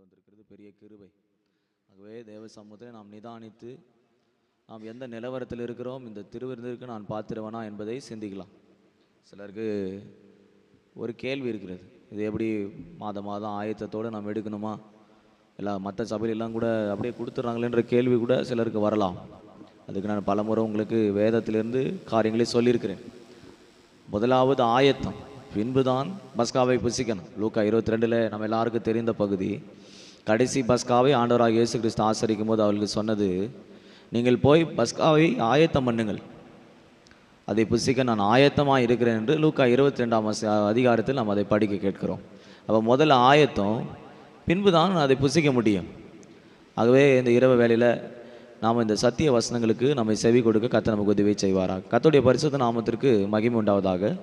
வந்திருக்கிறது பெரிய கிருபை. ஆகவே தேவ சமூகத்தை நாம் நிதானித்து நாம் எந்த நிலவரத்தில் இருக்கிறோம், இந்த திருவிருந்திற்கு நான் பார்த்துருவேனா என்பதை சிந்திக்கலாம். சிலருக்கு ஒரு கேள்வி இருக்கிறது, இது எப்படி மாதம் ஆயத்தத்தோடு நாம் எடுக்கணுமா, இல்லை மற்ற சபையிலெல்லாம் கூட அப்படியே கொடுத்துட்றாங்களேன்ற கேள்வி கூட சிலருக்கு வரலாம். அதுக்கு நான் பலமுறை உங்களுக்கு வேதத்திலிருந்து காரியங்களை சொல்லியிருக்கிறேன். முதலாவது ஆயத்தம், பின்புதான் பஸ்காவை புசிக்கணும். லூக்கா 22 நம்ம எல்லாருக்கும் தெரிந்த பகுதி. கடைசி பஸ்காவை ஆண்டவராக இயேசு கிறிஸ்து ஆசரிக்கும் போது அவர்களுக்கு சொன்னது, நீங்கள் போய் பஸ்காவை ஆயத்தம் பண்ணுங்கள், அதை புசிக்க நான் ஆயத்தமாக இருக்கிறேன் என்று லூக்கா 22 அதிகாரத்தில் நாம் அதை படிக்க கேட்கிறோம். அப்போ முதல்ல ஆயத்தம், பின்பு தான் அதை புசிக்க முடியும். ஆகவே இந்த இரவு வேளையில் நாம் இந்த சத்திய வசனங்களுக்கு நம்மை செவி கொடுக்க கர்த்தர் நமக்கு உதவி செய்வாராக. கர்த்தருடைய பரிசுத்த நாமத்திற்கு மகிமை உண்டாவதாக.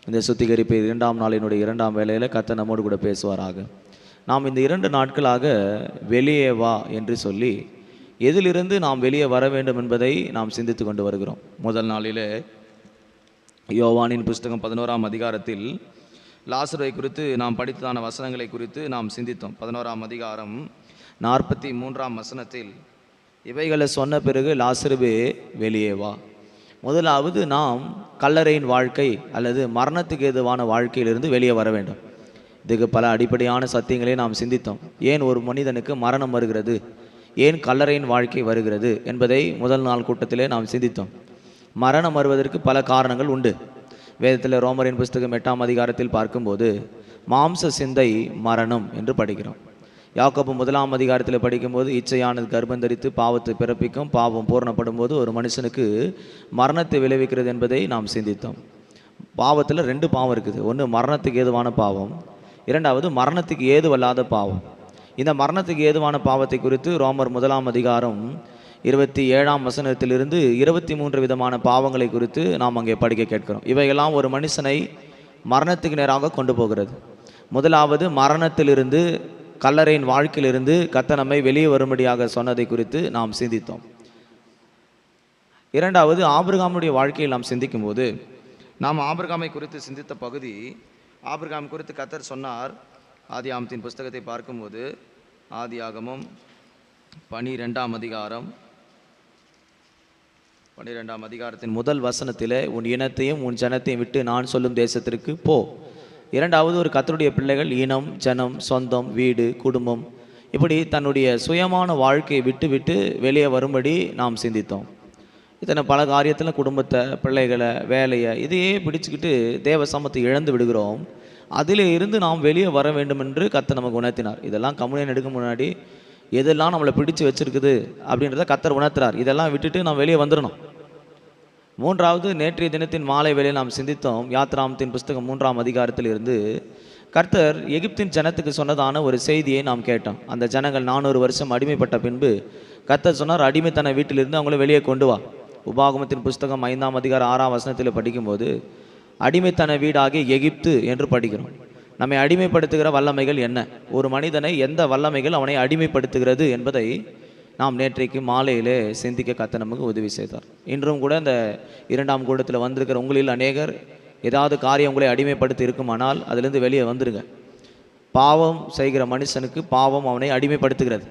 இந்த சுத்திகரிப்பு 2ஆம் நாளினுடைய 2ஆம் வேளையில் கர்த்தர் நம்மோடு கூட பேசுவாராக. நாம் இந்த 2 நாட்களாக வெளியே வா என்று சொல்லி எதிலிருந்து நாம் வெளியே வர வேண்டும் என்பதை நாம் சிந்தித்து கொண்டு வருகிறோம். முதல் நாளிலே யோவானின் புஸ்தகம் 11ஆம் அதிகாரத்தில் லாசருவை குறித்து நாம் படித்ததான வசனங்களை குறித்து நாம் சிந்தித்தோம். 11ஆம் அதிகாரம் 43ஆம் வசனத்தில் இவைகளை சொன்ன பிறகு லாசருவே வெளியே வா. முதலாவது நாம் கல்லறையின் வாழ்க்கை அல்லது மரணத்துக்கு ஏதுவான வாழ்க்கையிலிருந்து வெளியே வர வேண்டும். இதுக்கு பல அடிப்படையான சத்தியங்களை நாம் சிந்தித்தோம். ஏன் ஒரு மனிதனுக்கு மரணம் வருகிறது, ஏன் கல்லறையின் வாழ்க்கை வருகிறது என்பதை முதல் நாள் கூட்டத்திலே நாம் சிந்தித்தோம். மரணம் வருவதற்கு பல காரணங்கள் உண்டு. வேதத்தில் ரோமரின் புஸ்தகம் 8ஆம் அதிகாரத்தில் பார்க்கும்போது மாம்ச சிந்தை மரணம் என்று படிக்கிறோம். யாக்கோபு 1ஆம் அதிகாரத்தில் படிக்கும்போது இச்சையானது கர்ப்பம் தரித்து பாவத்தை பிறப்பிக்கும், பாவம் பூரணப்படும் போது ஒரு மனுஷனுக்கு மரணத்தை விளைவிக்கிறது என்பதை நாம் சிந்தித்தோம். பாவத்தில் 2 பாவம் இருக்குது. ஒன்று மரணத்துக்கு ஏதுவான பாவம், 2வது மரணத்துக்கு ஏதுவல்லாத பாவம். இந்த மரணத்துக்கு ஏதுவான பாவத்தை குறித்து ரோமர் 1ஆம் அதிகாரம் 27ஆம் வசனத்திலிருந்து 23 விதமான பாவங்களை குறித்து நாம் அங்கே படிக்க கேட்கிறோம். இவையெல்லாம் ஒரு மனுஷனை மரணத்துக்கு நேராக கொண்டு போகிறது. முதலாவது மரணத்திலிருந்து, கல்லறையின் வாழ்க்கையிலிருந்து கர்த்தர் நம்மை வெளியே வரும்படியாக சொன்னதை குறித்து நாம் சிந்தித்தோம். 2வது ஆபிரகாமுடைய வாழ்க்கையில் நாம் சிந்திக்கும் போது நாம் ஆபிரகாமை குறித்து சிந்தித்த பகுதி, ஆபிரகாம் குறித்து கர்த்தர் சொன்னார். ஆதியாகமத்தின் புஸ்தகத்தை பார்க்கும்போது ஆதியாகமம் 12ஆம் அதிகாரம் 12ஆம் அதிகாரத்தின் முதல் வசனத்தில் உன் இனத்தையும் உன் ஜனத்தையும் விட்டு நான் சொல்லும் தேசத்திற்கு போ. 2வது ஒரு கர்த்தருடைய பிள்ளைகள் இனம், ஜனம், சொந்தம், வீடு, குடும்பம், இப்படி தன்னுடைய சுயமான வாழ்க்கையை விட்டு விட்டு வெளியே வரும்படி நாம் சிந்தித்தோம். இத்தனை பல காரியத்தில் குடும்பத்தை, பிள்ளைகளை, வேலையை இதையே பிடிச்சிக்கிட்டு தேவ சமத்தை இழந்து விடுகிறோம். அதில் இருந்து நாம் வெளியே வர வேண்டும் என்று கர்த்தர் நமக்கு உணர்த்தினார். இதெல்லாம் கம்யூனியன் எடுக்க முன்னாடி எதெல்லாம் நம்மளை பிடிச்சு வச்சிருக்குது அப்படின்றத கர்த்தர் உணர்த்துறார். இதெல்லாம் விட்டுட்டு நாம் வெளியே வந்துடணும். 3வது நேற்றைய தினத்தின் மாலை வேளையில் நாம் சிந்தித்தோம். யாத்ராமத்தின் புஸ்தகம் 3ஆம் அதிகாரத்தில் இருந்து கர்த்தர் எகிப்தின் ஜனத்துக்கு சொன்னதான ஒரு செய்தியை நாம் கேட்டோம். அந்த ஜனங்கள் 400 வருஷம் அடிமைப்பட்ட பின்பு கர்த்தர் சொன்னார், அடிமைத்தன வீட்டிலிருந்து அவங்கள வெளியே கொண்டு வா. உபாகமத்தின் புஸ்தகம் 5ஆம் அதிகாரம் 6ஆம் வசனத்தில் படிக்கும்போது அடிமைத்தன வீடாகிய எகிப்து என்று படிக்கிறோம். நம்மை அடிமைப்படுத்துகிற வல்லமைகள் என்ன, ஒரு மனிதனை எந்த வல்லமைகள் அவனை அடிமைப்படுத்துகிறது என்பதை நாம் நேற்றைக்கு மாலையிலே சிந்திக்க கர்த்தர் நமக்கு உதவி செய்தார். இன்றும் கூட இந்த 2ஆம் கூட்டத்தில் வந்திருக்கிற உங்களில் அநேகர் ஏதாவது காரியம் உங்களை அடிமைப்படுத்தி இருக்குமானால் அதிலிருந்து வெளியே வந்துடுங்க. பாவம் செய்கிற மனுஷனுக்கு பாவம் அவனை அடிமைப்படுத்துகிறது.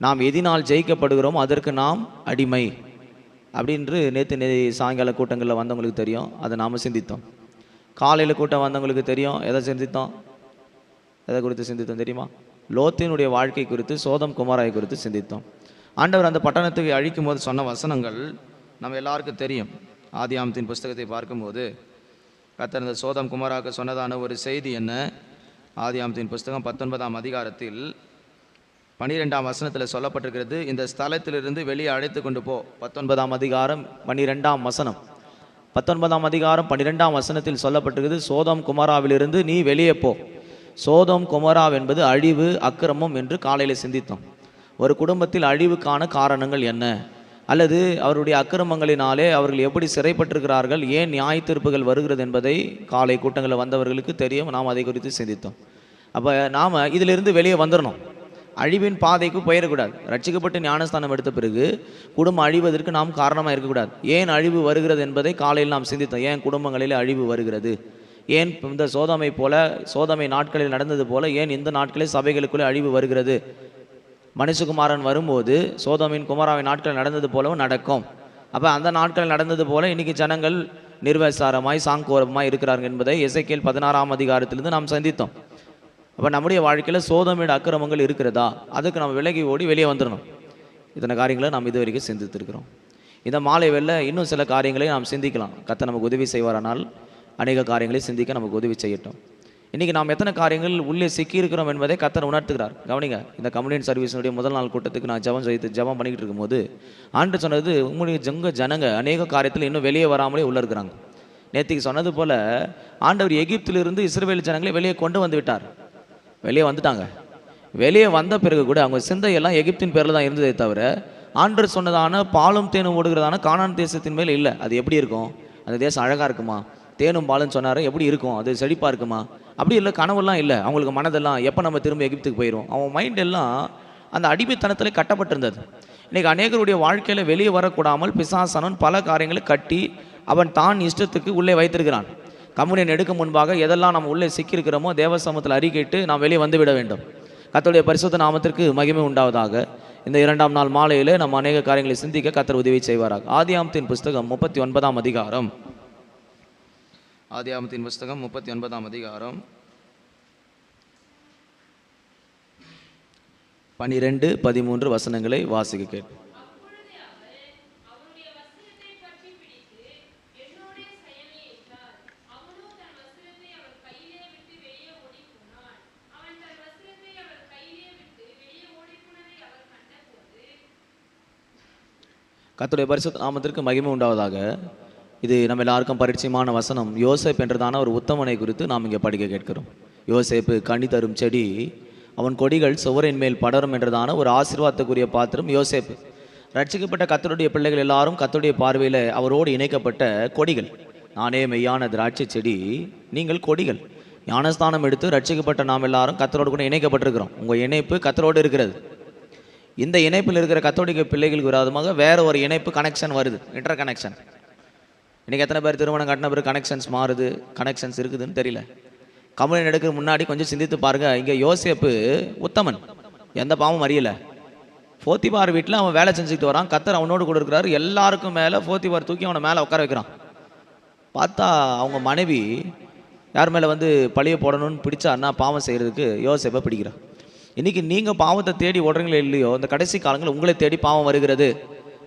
நாம் எதினால் ஜெயிக்கப்படுகிறோம் அதற்கு நாம் அடிமை அப்படின்று நேற்று சாயங்கால கூட்டங்களில் வந்தவங்களுக்கு தெரியும். அதை நாம் சிந்தித்தோம். காலையில் கூட்டம் வந்தவங்களுக்கு தெரியும். எதை சிந்தித்தோம், எதை குறித்து சிந்தித்தோம் தெரியுமா? லோத்தினுடைய வாழ்க்கை குறித்து, சோதம் குமாராயை குறித்து சிந்தித்தோம். ஆண்டவர் அந்த பட்டணத்துக்கு அழிக்கும் போது சொன்ன வசனங்கள் நம்ம எல்லாருக்கும் தெரியும். ஆதியாகமத்தின் புஸ்தகத்தை பார்க்கும்போது கர்த்தர் அந்த சோதம் குமாராவுக்கு சொன்னதான ஒரு செய்தி என்ன? ஆதியாகமத்தின் புஸ்தகம் 19ஆம் அதிகாரத்தில் 12ஆம் வசனத்தில் சொல்லப்பட்டிருக்கிறது, இந்த ஸ்தலத்திலிருந்து வெளியே அழைத்து கொண்டு போ. 19ஆம் அதிகாரம் 12ஆம் வசனம். 19ஆம் அதிகாரம் 12ஆம் வசனத்தில் சொல்லப்பட்டிருக்கிறது, சோதம் குமாராவிலிருந்து நீ வெளியே போ. சோதம் குமாரா என்பது அழிவு, அக்கிரமம் என்று காலையில் சிந்தித்தோம். ஒரு குடும்பத்தில் அழிவுக்கான காரணங்கள் என்ன, அல்லது அவருடைய அக்கிரமங்களினாலே அவர்கள் எப்படி சிறைப்பட்டிருக்கிறார்கள், ஏன் நியாய தீர்ப்புகள் வருகிறது என்பதை காலை கூட்டங்களில் வந்தவர்களுக்கு தெரியும். நாம் அதை குறித்து சிந்தித்தோம். அப்போ நாம் இதிலிருந்து வெளியே வந்துடணும். அழிவின் பாதைக்கு போயிடக்கூடாது. ரட்சிக்கப்பட்டு ஞானஸ்தானம் எடுத்த பிறகு குடும்பம் அழிவதற்கு நாம் காரணமாக இருக்கக்கூடாது. ஏன் அழிவு வருகிறது என்பதை காலையில் நாம் சிந்தித்தோம். ஏன் குடும்பங்களில் அழிவு வருகிறது, ஏன் இந்த சோதமை நாட்களில் நடந்தது போல ஏன் இந்த நாட்களில் சபைகளுக்குள்ளே அழிவு வருகிறது? மனுஷகுமாரன் வரும்போது சோதமின் குமாராவின் நாட்கள் நடந்தது போலவும் நடக்கும். அப்போ அந்த நாட்கள் நடந்தது போல இன்னைக்கு ஜனங்கள் நிர்வசாரமாய் சாங்கோரமாய் இருக்கிறார்கள் என்பதை எசேக்கியேல் 16ஆம் அதிகாரத்திலிருந்து நாம் சந்தித்தோம். அப்போ நம்முடைய வாழ்க்கையில் சோதமின் அக்கிரமங்கள் இருக்கிறதா? அதுக்கு நம்ம விலகி ஓடி வெளியே வந்துடணும். இத்தனை காரியங்களை நாம் இது வரைக்கும் சிந்தித்திருக்கிறோம். இந்த மாலை வேளையில இன்னும் சில காரியங்களை நாம் சிந்திக்கலாம். கர்த்தர் நமக்கு உதவி செய்வாரானால் அநேக காரியங்களை சிந்திக்க நமக்கு உதவி செய்யட்டும். இன்றைக்கி நாம் எத்தனை காரியங்கள் உள்ளே சிக்கியிருக்கிறோம் என்பதை கர்த்தர் உணர்த்துகிறார். கவனிங்க, இந்த கம்யூனியன் சர்வீஸினுடைய முதல் நாள் கூட்டத்துக்கு நான் ஜெபம் பண்ணிக்கிட்டு இருக்கும்போது ஆண்டு சொன்னது, உங்களுடைய ஜனங்க அநேக காரியத்தில் இன்னும் வெளியே வராமலே உள்ள இருக்கிறாங்க. நேற்றுக்கு சொன்னது போல் ஆண்டவர் எகிப்திலிருந்து இஸ்ரவேல் ஜனங்களை வெளியே கொண்டு வந்து விட்டார். வெளியே வந்துட்டாங்க. வெளியே வந்த பிறகு கூட அவங்க சிந்தையெல்லாம் எகிப்தின் பேரில் தான் இருந்ததே தவிர ஆண்டவர் சொன்னதான பாலும் தேனும் ஓடுகிறதான கானான் தேசத்தின் மேல் இல்லை. அது எப்படி இருக்கும்? அந்த தேசம் அழகாக இருக்குமா? தேனும் பாலும் சொன்னார், எப்படி இருக்கும்? அது செழிப்பாக இருக்குமா? அப்படி இல்லை, கனவெல்லாம் இல்லை. அவங்களுக்கு மனதெல்லாம் எப்போ நம்ம திரும்ப எகிப்துக்கு போயிடும், அவன் மைண்ட் எல்லாம் அந்த அடிமைத்தனத்தில் கட்டப்பட்டிருந்தது. இன்றைக்கி அநேகருடைய வாழ்க்கையில் வெளியே வரக்கூடாமல் பிசாசானவன் பல காரியங்களை கட்டி அவன் தான் இஷ்டத்துக்கு உள்ளே வைத்திருக்கிறான். கம்யூனியன் எடுக்க முன்பாக எதெல்லாம் நம்ம உள்ளே சிக்கியிருக்கிறோமோ தேவ சமூகத்தில் அறிக்கையிட்டு நாம் வெளியே வந்து விட வேண்டும். கர்த்தருடைய பரிசுத்த நாமத்திற்கு மகிமை உண்டாவதாக. இந்த 2ஆம் நாள் மாலையில் நம்ம அநேக காரியங்களை சிந்திக்க கர்த்தர் உதவி செய்வாராக. ஆதியாகமத்தின் புஸ்தகம் 39ஆம் அதிகாரம். ஆதியாகமத்தின் புஸ்தகம் 39ஆம் அதிகாரம் 12, 13 வசனங்களை வாசிக்க கேட்போம். கர்த்தருடைய பரிசுத்த நாமத்திற்கு மகிமை உண்டாவதாக. இது நம்ம எல்லாருக்கும் பரிச்சயமான வசனம். யோசேப்பு என்றதான ஒரு உத்தமனை குறித்து நாம் இங்கே படிக்க கேட்கிறோம். யோசேப்பு கனி தரும் செடி, அவன் கொடிகள் சுவரின் மேல் படரும் என்றதான ஒரு ஆசீர்வாதத்துக்குரிய பாத்திரம் யோசேப்பு. ரட்சிக்கப்பட்ட கர்த்தருடைய பிள்ளைகள் எல்லாரும் கர்த்தருடைய பார்வையில் அவரோடு இணைக்கப்பட்ட கொடிகள். நானே மெய்யான திராட்சை செடி, நீங்கள் கொடிகள். ஞானஸ்தானம் எடுத்து ரட்சிக்கப்பட்ட நாம் எல்லாரும் கர்த்தரோடு கூட இணைக்கப்பட்டிருக்கிறோம். உங்கள் இணைப்பு கர்த்தரோடு இருக்கிறது. இந்த இணைப்பில் இருக்கிற கத்தோலிக்க பிள்ளைகளுக்கு விரோதமாக வேற ஒரு இணைப்பு கனெக்ஷன் வருது, இன்டர் கனெக்ஷன். இன்றைக்கி எத்தனை பேர் திருமணம் கட்டின பிறகு கனெக்ஷன்ஸ் மாறுது, கனெக்ஷன்ஸ் இருக்குதுன்னு தெரியல. கம்யூனியன் எடுக்கிற முன்னாடி கொஞ்சம் சிந்தித்து பாருங்கள். இங்கே யோசேப்பு உத்தமன், எந்த பாவமும் அறியலை. போத்திபார் வீட்டில் அவன் வேலை செஞ்சுக்கிட்டு வரான். கர்த்தர் அவனோடு கூட இருக்கிறாரு. எல்லாருக்கும் மேலே போத்திபார் தூக்கி அவனை மேலே உட்கார வைக்கிறான். பார்த்தா அவங்க மனைவி யார் மேலே வந்து பழிய போடணும்னு பிடிச்சாருன்னா பாவம் செய்கிறதுக்கு யோசேப்பை பிடிக்கிறான். இன்றைக்கி நீங்கள் பாவத்தை தேடி ஓடுறீங்களோ இல்லையோ, இந்த கடைசி காலங்கள் உங்களை தேடி பாவம் வருகிறது.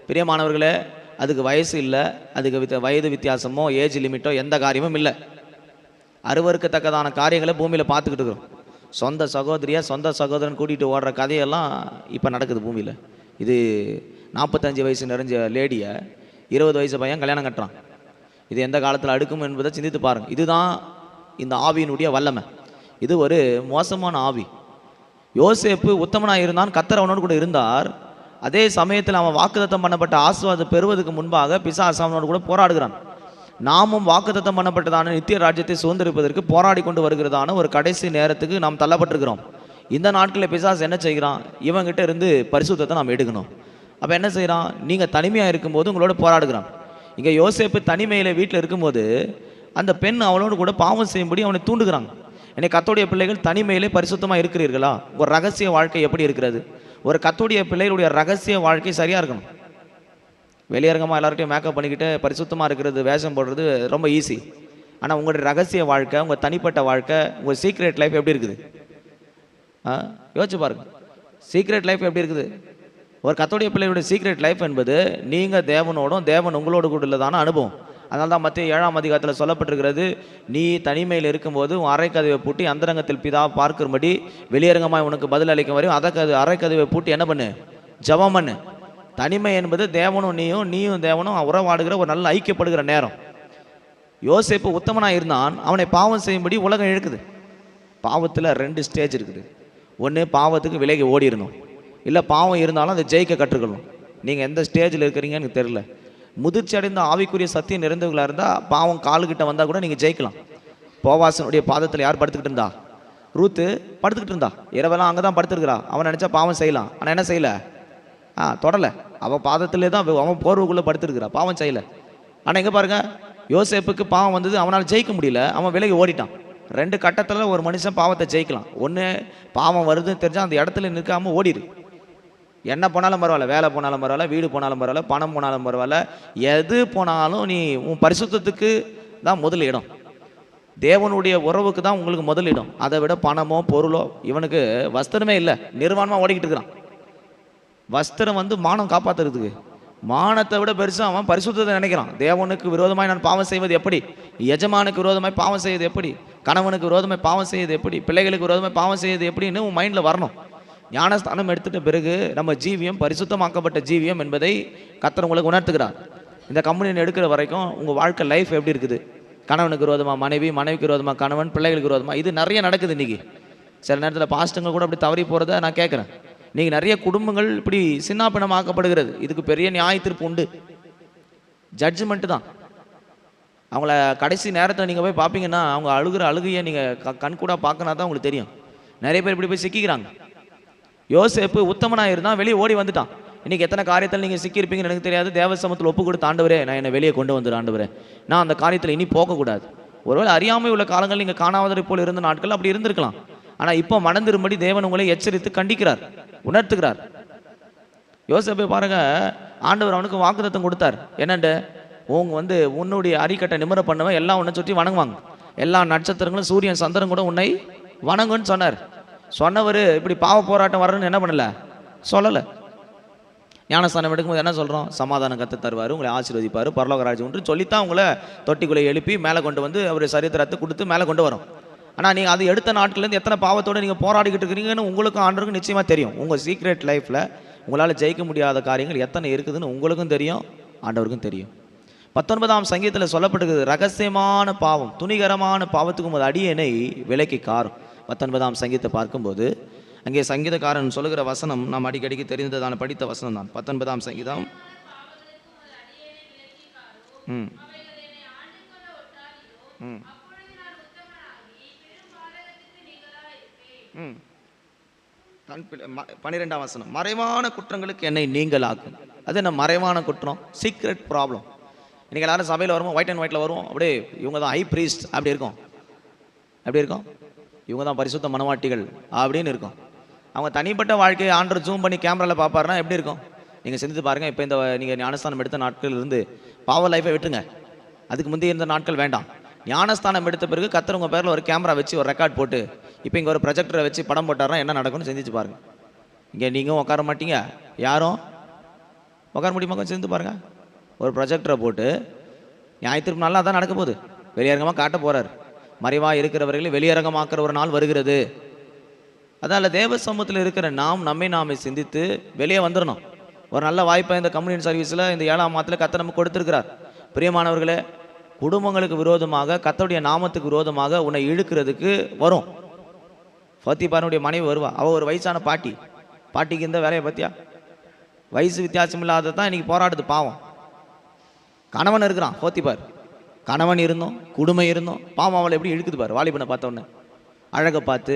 பிரியமானவர்களே, அதுக்கு வயசு இல்லை, அதுக்கு வயது வித்தியாசமோ ஏஜ் லிமிட்டோ எந்த காரியமும் இல்லை. அருவருக்கத்தக்கதான காரியங்களை பூமியில் பார்த்துக்கிட்டு இருக்கிறோம். சொந்த சகோதரியாக சொந்த சகோதரன் கூட்டிகிட்டு ஓடுற கதையெல்லாம் இப்போ நடக்குது பூமியில். இது 45 வயசு நிறைஞ்ச லேடியை 20 வயசு பையன் கல்யாணம் கட்டுறான். இது எந்த காலத்தில் அடுக்கும் என்பதை சிந்தித்து பாருங்கள். இதுதான் இந்த ஆவியினுடைய வல்லமை. இது ஒரு மோசமான ஆவி. யோசேப்பு உத்தமனாக இருந்தான், கர்த்தர் அவனோடு கூட இருந்தார். அதே சமயத்தில் அவன் வாக்குத்தத்தம் பண்ணப்பட்ட ஆசீர்வாதம் பெறுவதற்கு முன்பாக பிசாசு அவனோடு கூட போராடுகிறான். நாமும் வாக்குத்தத்தம் பண்ணப்பட்டதான நித்திய ராஜ்யத்தை சுதந்திரிப்பதற்கு போராடி கொண்டு வருகிறதான ஒரு கடைசி நேரத்துக்கு நாம் தள்ளப்பட்டிருக்கிறோம். இந்த நாட்களில் பிசாசு என்ன செய்கிறான்? இவங்கிட்ட இருந்து பரிசுத்தத்தை நாம் எடுக்கணும். அப்போ என்ன செய்கிறான்? நீங்கள் தனிமையாக இருக்கும்போது உங்களோட போராடுகிறான். இங்கே யோசேப்பு தனிமையில் வீட்டில் இருக்கும்போது அந்த பெண் அவனோடு கூட பாவம் செய்யும்படி அவனை தூண்டுகிறாங்க. என்னை கர்த்தருடைய பிள்ளைகள் தனிமையிலே பரிசுத்தமாக இருக்கிறீர்களா? ஒரு ரகசிய வாழ்க்கை எப்படி இருக்கிறது? ஒரு கர்த்தருடைய பிள்ளைகளுடைய ரகசிய வாழ்க்கை சரியாக இருக்கணும். வெளியரங்கமாக எல்லார்ட்டையும் மேக்கப் பண்ணிக்கிட்டு பரிசுத்தமாக இருக்கிறது, வேஷம் போடுறது ரொம்ப ஈஸி. ஆனால் உங்களுடைய ரகசிய வாழ்க்கை, உங்கள் தனிப்பட்ட வாழ்க்கை, உங்கள் சீக்ரெட் லைஃப் எப்படி இருக்குது? யோசிச்சு பாருங்க. சீக்ரெட் லைஃப் எப்படி இருக்குது? ஒரு கர்த்தருடைய பிள்ளைகளுடைய சீக்ரெட் லைஃப் என்பது நீங்கள் தேவனோடும் தேவன் உங்களோடு கூட உள்ளதான அனுபவம். அதனால தான் மத்திய 7ஆம் அதிகாரத்தில் சொல்லப்பட்டிருக்கிறது, நீ தனிமையில் இருக்கும்போது உன் அரைக்கதவை பூட்டி அந்தரங்கத்தில் பிதா பார்க்கும்படி வெளியரங்கமாக உனக்கு பதில் அளிக்கும் வரையும் அரைக்கதவை பூட்டி என்ன பண்ணு? ஜெபம் பண்ணு. தனிமை என்பது தேவனும் நீயும் தேவனும் உறவாடுகிற ஒரு நல்ல ஐக்கியப்படுகிற நேரம். யோசேப்பு உத்தமனாக இருந்தான், அவனை பாவம் செய்யும்படி உலகம் இழுக்குது. பாவத்தில் 2 ஸ்டேஜ் இருக்குது. ஒன்று, பாவத்துக்கு விலகி ஓடிடணும். இல்லை பாவம் இருந்தாலும் அதை ஜெயிக்க கற்றுக்கணும். நீங்கள் எந்த ஸ்டேஜில் இருக்கிறீங்கன்னு எனக்கு தெரியல. முதிர்ச்சி அடைந்த ஆவிக்குரிய சத்தியம் நிறைந்தவர்களாக இருந்தால் பாவம் காலுக்கிட்ட வந்தால் கூட நீங்கள் ஜெயிக்கலாம். போவாசனுடைய பாதத்தில் யார் படுத்துக்கிட்டு இருந்தா? ரூத்து படுத்துக்கிட்டு இருந்தா. இரவெல்லாம் அங்கே தான் படுத்துருக்கிறா. அவன் நினச்சா பாவம் செய்யலாம், ஆனால் என்ன செய்யலை? தொடலை. அவன் பாதத்திலே தான், அவன் போர்வுக்குள்ளே படுத்துருக்கிறா, பாவம் செய்யலை. ஆனால் எங்கே பாருங்கள், யோசேப்புக்கு பாவம் வந்தது, அவனால் ஜெயிக்க முடியல, அவன் விலகி ஓடிட்டான். 2 கட்டத்தில் ஒரு மனுஷன் பாவத்தை ஜெயிக்கலாம். ஒன்று, பாவம் வருதுன்னு தெரிஞ்சால் அந்த இடத்துல நிற்காமல் ஓடிடு. என்ன போனாலும் பரவாயில்ல, வேலை போனாலும் பரவாயில்ல, வீடு போனாலும் பரவாயில்ல, பணம் போனாலும் பரவாயில்ல, எது போனாலும் நீ உன் பரிசுத்தத்துக்கு தான் முதல் இடம். தேவனுடைய உறவுக்கு தான் உங்களுக்கு முதல் இடம். அதை விட பணமோ பொருளோ, இவனுக்கு வஸ்திரமே இல்லை, நிர்வாணமாக ஓடிக்கிட்டு இருக்கிறான். வஸ்திரம் மானம் காப்பாற்றுறதுக்கு, மானத்தை விட பெருசு அவன் பரிசுத்தத்தை நினைக்கிறான். தேவனுக்கு விரோதமாய் நான் பாவம் செய்வது எப்படி, எஜமானுக்கு விரோதமாய் பாவம் செய்வது எப்படி, கணவனுக்கு விரோதமாய் பாவம் செய்வது எப்படி, பிள்ளைகளுக்கு விரோதமாய் பாவம் செய்வது எப்படின்னு உன் மைண்டில் வரணும். ஞானஸ்தானம் எடுத்துட்ட பிறகு நம்ம ஜீவியம் பரிசுத்தமாக்கப்பட்ட ஜீவியம் என்பதை கர்த்தர் உங்களுக்கு உணர்த்துகிறார். இந்த கம்யூனியன் எடுக்கிற வரைக்கும் உங்கள் வாழ்க்கை லைஃப் எப்படி இருக்குது? கணவனுக்கு விரோதமாக மனைவி, மனைவிக்கு விரோதமாக கணவன், பிள்ளைகளுக்கு விரோதமாக, இது நிறைய நடக்குது இன்றைக்கி. சில நேரத்தில் பாஸ்ட்டுங்க கூட அப்படி தவறி போகிறத நான் கேட்குறேன். இன்றைக்கி நிறைய குடும்பங்கள் இப்படி சின்னாப்பினமாக்கப்படுகிறது. இதுக்கு பெரிய நியாய தீர்ப்பு உண்டு, ஜட்ஜ்மெண்ட்டு தான். அவங்கள கடைசி நேரத்தில் நீங்கள் போய் பார்ப்பீங்கன்னா அவங்க அழுகிற அழுகையை நீங்கள் கண்கூட பார்க்கனா தான் உங்களுக்கு தெரியும். நிறைய பேர் இப்படி போய் சிக்கிக்கிறாங்க. யோசேப்பு உத்தமனாக இருந்தால் வெளியே ஓடி வந்துட்டான். இன்றைக்கி எத்தனை காரியத்தில் நீங்கள் சிக்கியிருப்பீங்கன்னு எனக்கு தெரியாது. தேவ சமூகத்தில் ஒப்பு கொடுத்து, ஆண்டவரே நான் என்னை வெளியே கொண்டு வந்துடு, ஆண்டவரே நான் அந்த காரியத்தில் இனி போகக்கூடாது. ஒருவேளை அறியாமை உள்ள காலங்கள் நீங்கள் காணாததை போல் இருந்த நாட்கள் அப்படி இருந்திருக்கலாம். ஆனால் இப்போ மணந்திரும்படி தேவன் உங்களை எச்சரித்து கண்டிக்கிறார், உணர்த்துகிறார். யோசேப்பை பாருங்க, ஆண்டவர் அவனுக்கு வாக்குத்தத்தம் கொடுத்தார். என்னண்டு, உங்க உன்னுடைய அரிக்கட்டை நிமிர பண்ணுவேன், எல்லாம் உன்னை சுற்றி வணங்குவாங்க, எல்லா நட்சத்திரங்களும் சூரியன் சந்திரன் கூட உன்னை வணங்குன்னு சொன்னார். சொன்னவர் இப்படி பாவ போராட்டம் வரணும்னு என்ன பண்ணல, சொல்லலை. ஞானஸ்தானம் எடுக்கும்போது என்ன சொல்கிறோம்? சமாதானம் கற்று தருவார், உங்களை ஆசீர்வதிப்பார், பரலோக ராஜ்யம் ஒன்று சொல்லித்தான் உங்களை தொட்டிக்குள்ளே எழுப்பி மேலே கொண்டு வந்து அவர் சரித்திரத்தை கொடுத்து மேலே கொண்டு வரும். ஆனால் நீங்கள் அது எடுத்த நாட்கள்லேருந்து எத்தனை பாவத்தோடு நீங்கள் போராடிக்கிட்டு இருக்கிறீங்கன்னு உங்களுக்கும் ஆண்டவருக்கும் நிச்சயமாக தெரியும். உங்கள் சீக்ரெட் லைஃப்பில் உங்களால் ஜெயிக்க முடியாத காரியங்கள் எத்தனை இருக்குதுன்னு உங்களுக்கும் தெரியும், ஆண்டவருக்கும் தெரியும். 19ஆம் சங்கீதத்தில் சொல்லப்பட்டிருக்குது, ரகசியமான பாவம் துணிகரமான பாவத்துக்கும் ஒரு அடியனை விலைக்கு காரும். 19ஆம் சங்கீதத்தை பார்க்கும்போது அங்கே சங்கீதக்காரன் சொல்லுகிற வசனம் நாம் அடிக்கடிக்கு தெரிந்ததான படித்த வசனம் தான். 19ஆம் சங்கீதம் 12ஆம் வசனம், மறைவான குற்றங்களுக்கு என்னை நீங்களாக்கும். அது என்ன மறைவான குற்றம்? Secret problem. இன்றைக்கி எல்லாரும் சபையில் வருவோம், ஒயிட் அண்ட் ஒயிட்டில் வருவோம், அப்படியே இவங்க தான் ஹை ப்ரீஸ்ட் அப்படி இருக்கும், எப்படி இருக்கும், இவங்க தான் பரிசுத்த மனவாட்டிகள் அப்படின்னு இருக்கும். அவங்க தனிப்பட்ட வாழ்க்கையை ஆண்டவர் ஜூம் பண்ணி கேமராவில் பார்ப்பாருன்னா எப்படி இருக்கும்? நீங்கள் சிந்தித்து பாருங்கள். இப்போ இந்த நீங்கள் ஞானஸ்தானம் எடுத்த நாட்கள் இருந்து பாவ லைஃபை விட்டுருங்க, அதுக்கு முந்தைய இருந்த நாட்கள் வேண்டாம். ஞானஸ்தானம் எடுத்த பிறகு கர்த்தர் உங்கள் பேரில் ஒரு கேமரா வச்சு ஒரு ரெக்கார்ட் போட்டு இப்போ இங்கே ஒரு ப்ரொஜெக்டரை வச்சு படம் போட்டார்னா என்ன நடக்கும்னு சிந்திச்சு பாருங்கள். இங்கே நீங்களும் உட்கார மாட்டீங்க, யாரும் உட்கார முடியுமா? கொஞ்சம் சிந்தித்து பாருங்கள். ஒரு ப்ரொஜெக்டரை போட்டு ஞாயிற்றுக்கு நல்லா தான் நடக்க போகுது, வெளியரங்கமாக காட்ட போகிறார். மறைவாக இருக்கிறவர்களை வெளியரங்கமாக்குற ஒரு நாள் வருகிறது. அதனால் தேவ சமூகத்தில் இருக்கிற நாமே சிந்தித்து வெளியே வந்துடணும். ஒரு நல்ல வாய்ப்பை இந்த கம்யூனியன் சர்வீஸில் இந்த 7ஆம் மாதத்தில் கர்த்தர் நமக்கு கொடுத்துருக்கிறார். பிரியமானவர்களே, குடும்பங்களுக்கு விரோதமாக கர்த்தருடைய நாமத்துக்கு விரோதமாக உன்னை இழுக்கிறதுக்கு வரும். ஃபத்திபாருடைய மனைவி வருவா, அவள் ஒரு வயசான பாட்டிக்கு இந்த வேலையை பற்றியா? வயசு வித்தியாசம் இல்லாத தான் இன்றைக்கி போராடுது பாவம். கணவன் இருக்கிறான் ஃபத்திபார், கணவன் இருந்தோம் குடும்பம் இருந்தோம், பாவம் அவளை எப்படி இழுக்குது பாரு. வாலிபனை பார்த்தோன்னே அழகை பார்த்து,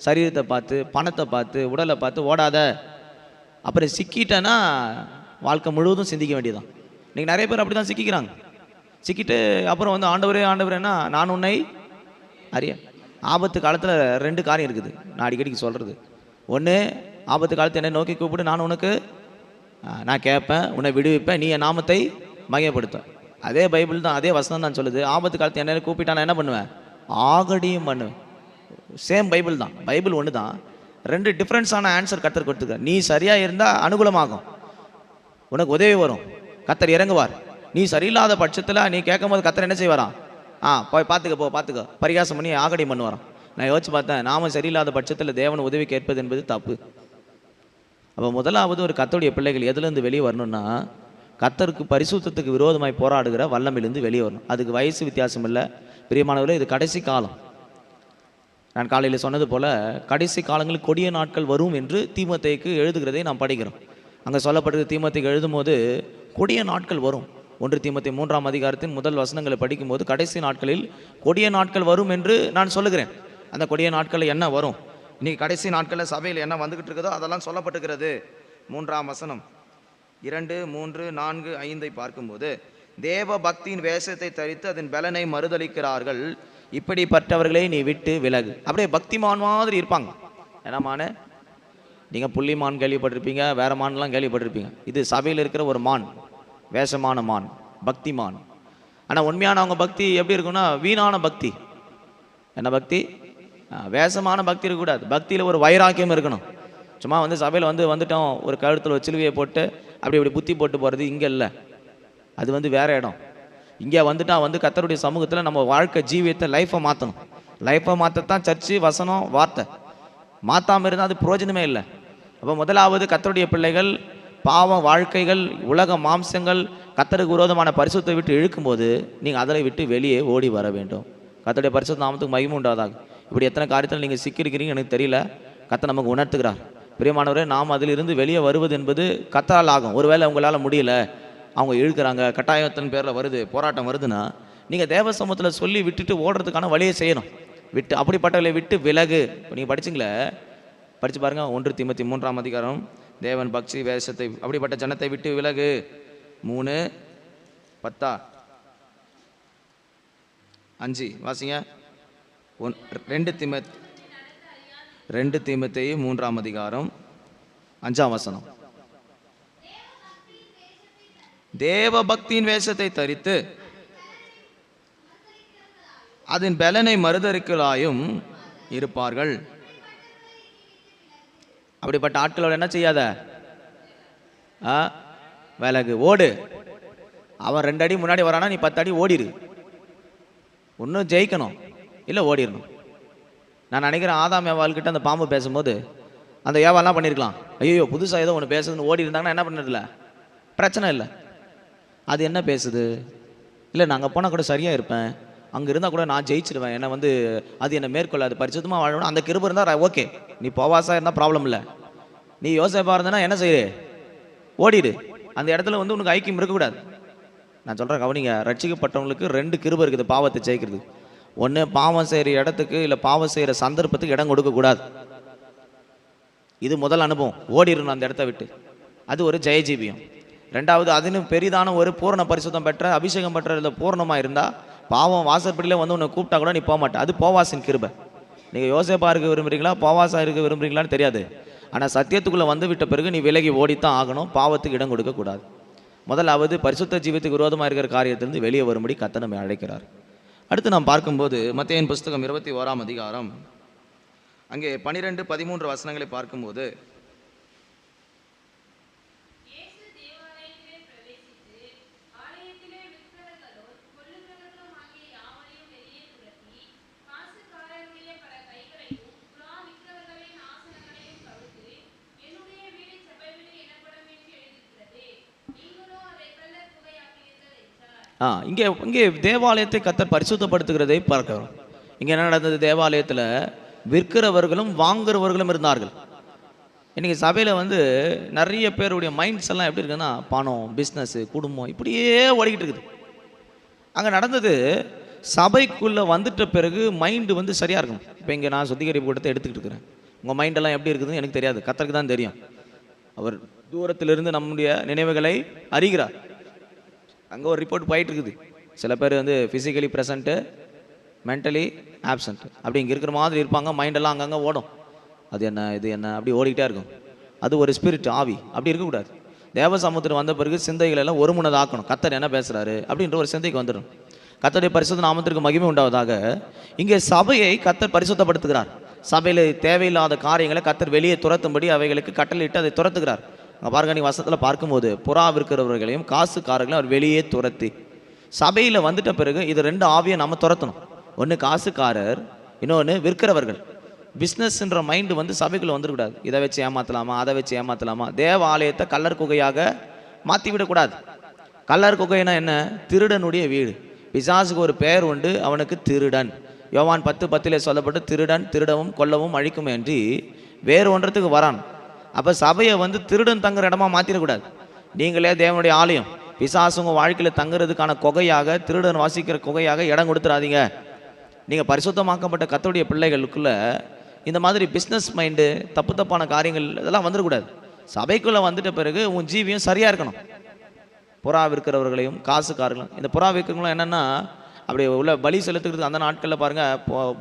சரீரத்தை பார்த்து, பணத்தை பார்த்து, உடலை பார்த்து ஓடாத. அப்புறம் சிக்கிட்டேன்னா வாழ்க்கை முழுவதும் சிந்திக்க வேண்டியதான். இன்றைக்கி நிறைய பேர் அப்படி தான் சிக்கிக்கிறாங்க. சிக்கிட்டு அப்புறம் ஆண்டவரேன்னா நான் உன்னை அறிய. ஆபத்து காலத்தில் 2 காரியம் இருக்குது நான் அடிக்கடிக்கு சொல்கிறது. ஒன்று, ஆபத்து காலத்தை என்னை நோக்கி கூப்பிட்டு நான் உனக்கு நான் கேட்பேன், உன்னை விடுவிப்பேன், நீ என் நாமத்தை மையப்படுத்துவேன். அதே பைபிள் தான், அதே வசனம் தான் சொல்லுது. ஆபத்து காலத்தை என்ன கூப்பிட்டா நான் என்ன பண்ணுவேன்? ஆகடியும் பண்ணுவேன். சேம் பைபிள் தான், பைபிள் ஒன்று தான். 2 டிஃப்ரென்ஸான ஆன்சர் கர்த்தர் கொடுத்துருக்கார். நீ சரியாக இருந்தால் அனுகூலமாகும், உனக்கு உதவி வரும், கர்த்தர் இறங்குவார். நீ சரியில்லாத பட்சத்தில் நீ கேட்கும் போது கர்த்தர் என்ன செய்வாராம்? போய் பார்த்துக்கோ பரிகாசம் பண்ணி ஆகடி பண்ணுவாராம். நான் யோசிச்சு பார்த்தேன், நாம சரியில்லாத பட்சத்தில் தேவன் உதவி கேட்பது என்பது தப்பு. அப்போ முதலாவது ஒரு கர்த்தருடைய பிள்ளைகள் எதுலேருந்து வெளியே வரணும்னா, கர்த்தருக்கு பரிசுத்தத்துக்கு விரோதமாய் போராடுகிற வல்லமையிலேருந்து வெளியே வரணும். அதுக்கு வயசு வித்தியாசம் இல்லை. பிரியமானவர்களே, இது கடைசி காலம். நான் காலையில் சொன்னது போல் கடைசி காலங்களில் கொடிய நாட்கள் வரும் என்று தீமோத்தேயுக்கு எழுதுகிறதை நாம் படிக்கிறோம். அங்கே சொல்லப்பட்டது, தீமோத்தேயுக்கு எழுதும் போது கொடிய நாட்கள் வரும். 1 தீமோத்தேயு 3ஆம் அதிகாரத்தின் முதல் வசனங்களை படிக்கும்போது கடைசி நாட்களில் கொடிய நாட்கள் வரும் என்று நான் சொல்லுகிறேன். அந்த கொடிய நாட்களில் என்ன வரும், இன்றைக்கி கடைசி நாட்களில் சபையில் என்ன வந்துக்கிட்டு இருக்குதோ அதெல்லாம் சொல்லப்பட்டுக்கிறது. 3ஆம் வசனம் 2, 3, 4, 5 பார்க்கும்போது தேவ பக்தியின் வேஷத்தை தரித்து அதன் பலனை மறுதளிக்கிறார்கள், இப்படிப்பட்டவர்களை நீ விட்டு விலகு. அப்படியே பக்திமான் மாதிரி இருப்பாங்க. என்னமான, நீங்கள் புள்ளிமான் கேள்விப்பட்டிருப்பீங்க, வேற மான்லாம் கேள்விப்பட்டிருப்பீங்க. இது சபையில் இருக்கிற ஒரு மான், வேஷமான மான், பக்திமான். ஆனால் உண்மையான அவங்க பக்தி எப்படி இருக்குன்னா வீணான பக்தி. என்ன பக்தி? வேஷமான பக்தி இருக்கக்கூடாது. பக்தியில் ஒரு வைராக்கியம் இருக்கணும். சும்மா சபையில் வந்துட்டோம், ஒரு கழுத்தில் ஒரு சிலுவையை போட்டு அப்படி இப்படி புத்தி போட்டு போகிறது இங்கே இல்லை. அது வேற இடம். இங்கே வந்துட்டா கர்த்தருடைய சமூகத்தில் நம்ம வாழ்க்கை ஜீவியத்தை லைஃப்பை மாற்றணும். லைஃப்பை மாற்றத்தான் சர்ச்சு, வசனம், வார்த்தை. மாற்றாமல் இருந்தால் அது பிரயோஜனமே இல்லை. அப்போ முதலாவது கர்த்தருடைய பிள்ளைகள் பாவ வாழ்க்கைகள், உலக மாம்சங்கள், கர்த்தருக்கு விரோதமான பரிசுத்தை விட்டு இழுக்கும்போது நீங்கள் அதில் விட்டு வெளியே ஓடி வர வேண்டும். கர்த்தருடைய பரிசுத்த நாமத்துக்கு மகிமை உண்டாதாக. இப்படி எத்தனை காரியத்தில் நீங்கள் சிக்கியிருக்கிறீங்க எனக்கு தெரியல. கர்த்தர் நமக்கு உணர்த்துகிறார். பிரியமானவரே, நாம் அதிலிருந்து வெளியே வருவது என்பது கர்த்தரால் ஆகும். ஒருவேளை உங்களால் முடியல, அவங்க இழுக்கிறாங்க, கட்டாயத்தின் பேரில் வருது, போராட்டம் வருதுன்னா நீங்கள் தேவ சமூகத்தில் சொல்லி விட்டுட்டு ஓடுறதுக்கான வழியை செய்யணும். விட்டு அப்படிப்பட்டவர்களை விட்டு விலகு. இப்போ நீங்கள் படிச்சிங்களே, படித்து பாருங்கள். 1 தீமோத்தேயு 3ஆம் அதிகாரம், தேவன் பக்தி வேஷத்தை, அப்படிப்பட்ட ஜனத்தை விட்டு விலகு. 3:10 5 வாசிங்க. 2 தீமோத்தேயு 3ஆம் அதிகாரம் 5ஆம் வசனம். தேவ பக்தியின் வேஷத்தை தரித்து அதன் பலனை மறுதலிக்கலாயும் இருப்பார்கள். அப்படிப்பட்ட ஆட்களோட என்ன செய்யாத, விலகு, ஓடு. அவன் 2 அடி முன்னாடி வரானா, நீ 10 அடி ஓடிடு. ஒன்றும் ஜெயிக்கணும் இல்லை ஓடிடணும். நான் நினைக்கிறேன் ஆதாம் ஏவாள்கிட்ட அந்த பாம்பு பேசும்போது அந்த ஏவாள்லாம் பண்ணியிருக்கலாம். ஐயோ புதுசாக ஏதோ ஒன்று பேசுதுன்னு ஓடி இருந்தாங்கன்னா என்ன பண்ணதில்ல, பிரச்சனை இல்லை. அது என்ன பேசுது, இல்லை நாங்கள் போனால் கூட சரியாக இருப்பேன், அங்கே இருந்தால் கூட நான் ஜெயிச்சிடுவேன், என்னை அது என்னை மேற்கொள்ளாது, பரிசுத்தமாக வாழணும், அந்த கிருபை இருந்தால் ஓகே, நீ போவாசா இருந்தால் ப்ராப்ளம் இல்லை. நீ யோசேப்பா இருந்தனா என்ன செய்ய, ஓடிடு. அந்த இடத்துல உனக்கு ஐக்கியம் இருக்கக்கூடாது. நான் சொல்கிறேன் கவனிங்க, ரட்சிக்கப்பட்டவங்களுக்கு 2 கிருபை இருக்குது பாவத்தை ஜெயிக்கிறது. ஒன்று, பாவம் செய்கிற இடத்துக்கு இல்லை பாவம் செய்கிற சந்தர்ப்பத்துக்கு இடம் கொடுக்கக்கூடாது. இது முதல் அனுபவம், ஓடிடணும் அந்த இடத்த விட்டு. அது ஒரு ஜெயஜீவியம். 2வது, அதுன்னு பெரிதான ஒரு பூரண பரிசுத்தம் பெற்ற அபிஷேகம் பெற்ற இதில் பூர்ணமாக இருந்தால் பாவம் வாசற்படியில் உன்னை கூப்பிட்டா கூட நீ போக மாட்டேன். அது போவாசின் கிருபை. நீங்கள் யோசேப்பா இருக்க விரும்புகிறீங்களா, போவாசா இருக்க விரும்புகிறீங்களான்னு தெரியாது. ஆனால் சத்தியத்துக்குள்ளே விட்ட பிறகு நீ விலகி ஓடித்தான் ஆகணும். பாவத்துக்கு இடம் கொடுக்கக்கூடாது. முதலாவது பரிசுத்த ஜீவத்துக்கு விரோதமாக இருக்கிற காரியத்திலிருந்து வெளியே வரும்படி கர்த்தர் நம்மை அழைக்கிறார். அடுத்து நாம் பார்க்கும்போது மத்தேயுவின் புஸ்தகம் 21ஆம் அதிகாரம் அங்கே 12-13 வசனங்களை பார்க்கும்போது, இங்கே தேவாலயத்தை கர்த்தர் பரிசுத்தப்படுத்துகிறதை பார்க்கிறோம். இங்கே என்ன நடந்தது, தேவாலயத்தில் விற்கிறவர்களும் வாங்குறவர்களும் இருந்தார்கள். இன்றைக்கி சபையில் நிறைய பேருடைய மைண்ட்ஸ் எல்லாம் எப்படி இருக்குன்னா, பணம், பிஸ்னஸ்ஸு, குடும்பம் இப்படியே ஓடிக்கிட்டு இருக்குது. அங்கே நடந்தது, சபைக்குள்ளே வந்துட்ட பிறகு மைண்டு சரியாக இருக்கணும். இப்போ இங்கே நான் சுத்திகரிப்பு கூட்டத்தை எடுத்துக்கிட்டு இருக்கிறேன். உங்கள் மைண்டெல்லாம் எப்படி இருக்குதுன்னு எனக்கு தெரியாது, கர்த்தருக்கு தான் தெரியும். அவர் தூரத்திலிருந்து நம்முடைய நினைவுகளை அறிகிறார். அங்கே ஒரு ரிப்போர்ட் போயிட்டு இருக்குது. சில பேர் ஃபிசிக்கலி ப்ரெசண்ட்டு, மென்டலி ஆப்சண்ட், அப்படி இங்கே இருக்கிற மாதிரி இருப்பாங்க. மைண்டெல்லாம் அங்கங்கே ஓடும். அது என்ன இது என்ன அப்படி ஓடிக்கிட்டே இருக்கும். அது ஒரு ஸ்பிரிட், ஆவி. அப்படி இருக்கக்கூடாது. தேவ சமுத்திரம் வந்த பிறகு சிந்தைகளெல்லாம் ஒருமுனதாக்கணும். கர்த்தர் என்ன பேசுகிறாரு அப்படின்ற ஒரு சிந்தைக்கு வந்துடும். கர்த்தருடைய பரிசுத்த நாமத்திற்கு மகிமை உண்டாவதாக. இங்கே சபையை கர்த்தர் பரிசுத்தப்படுத்துகிறார். சபையில் தேவையில்லாத காரியங்களை கர்த்தர் வெளியே துரத்தும்படி அவைகளுக்கு கட்டளையிட்டு அதை துரத்துகிறார். அங்கே பாருங்க, நீ வசனத்தில் பார்க்கும்போது புறா விற்கிறவர்களையும் காசுக்காரர்களையும் அவர் வெளியே துரத்தி, சபையில் வந்துட்ட பிறகு இது 2 ஆவியை நம்ம துரத்தணும். ஒன்று காசுக்காரர், இன்னொன்று விற்கிறவர்கள். பிஸ்னஸ்ன்ற மைண்டு சபைக்குள்ளே வந்துடக்கூடாது. இதை வச்சு ஏமாற்றலாமா, அதை வச்சு ஏமாற்றலாமா. தேவ ஆலயத்தை கல்லர் குகையாக மாற்றி விடக்கூடாது. கல்லர் குகைனா என்ன, திருடனுடைய வீடு. பிசாசுக்கு ஒரு பெயர் உண்டு, அவனுக்கு திருடன். யோவான் 10:10 சொல்லப்பட்டு, திருடன் திருடவும் கொல்லவும் அழிக்கும் என்று வேறு ஒன்றத்துக்கு வரான். அப்போ சபையை திருடன் தங்குற இடமா மாற்றிடக்கூடாது. நீங்களே தேவனுடைய ஆலயம். பிசாசு உங்கள் வாழ்க்கையில் தங்குறதுக்கான குகையாக, திருடன் வாசிக்கிற குகையாக இடம் கொடுத்துடாதீங்க. நீங்கள் பரிசுத்தமாக்கப்பட்ட கர்த்தருடைய பிள்ளைகளுக்குள்ள இந்த மாதிரி பிஸ்னஸ் மைண்டு, தப்பான காரியங்கள் இதெல்லாம் வந்துடக்கூடாது. சபைக்குள்ளே வந்துட்ட பிறகு உன் ஜீவியம் சரியாக இருக்கணும். புறா விற்கிறவர்களையும் காசுக்காரர்களும். இந்த புறா விற்கிறவங்களும் என்னென்னா அப்படி உள்ள பலி செலுத்துக்கிறது அந்த நாட்களில் பாருங்கள்,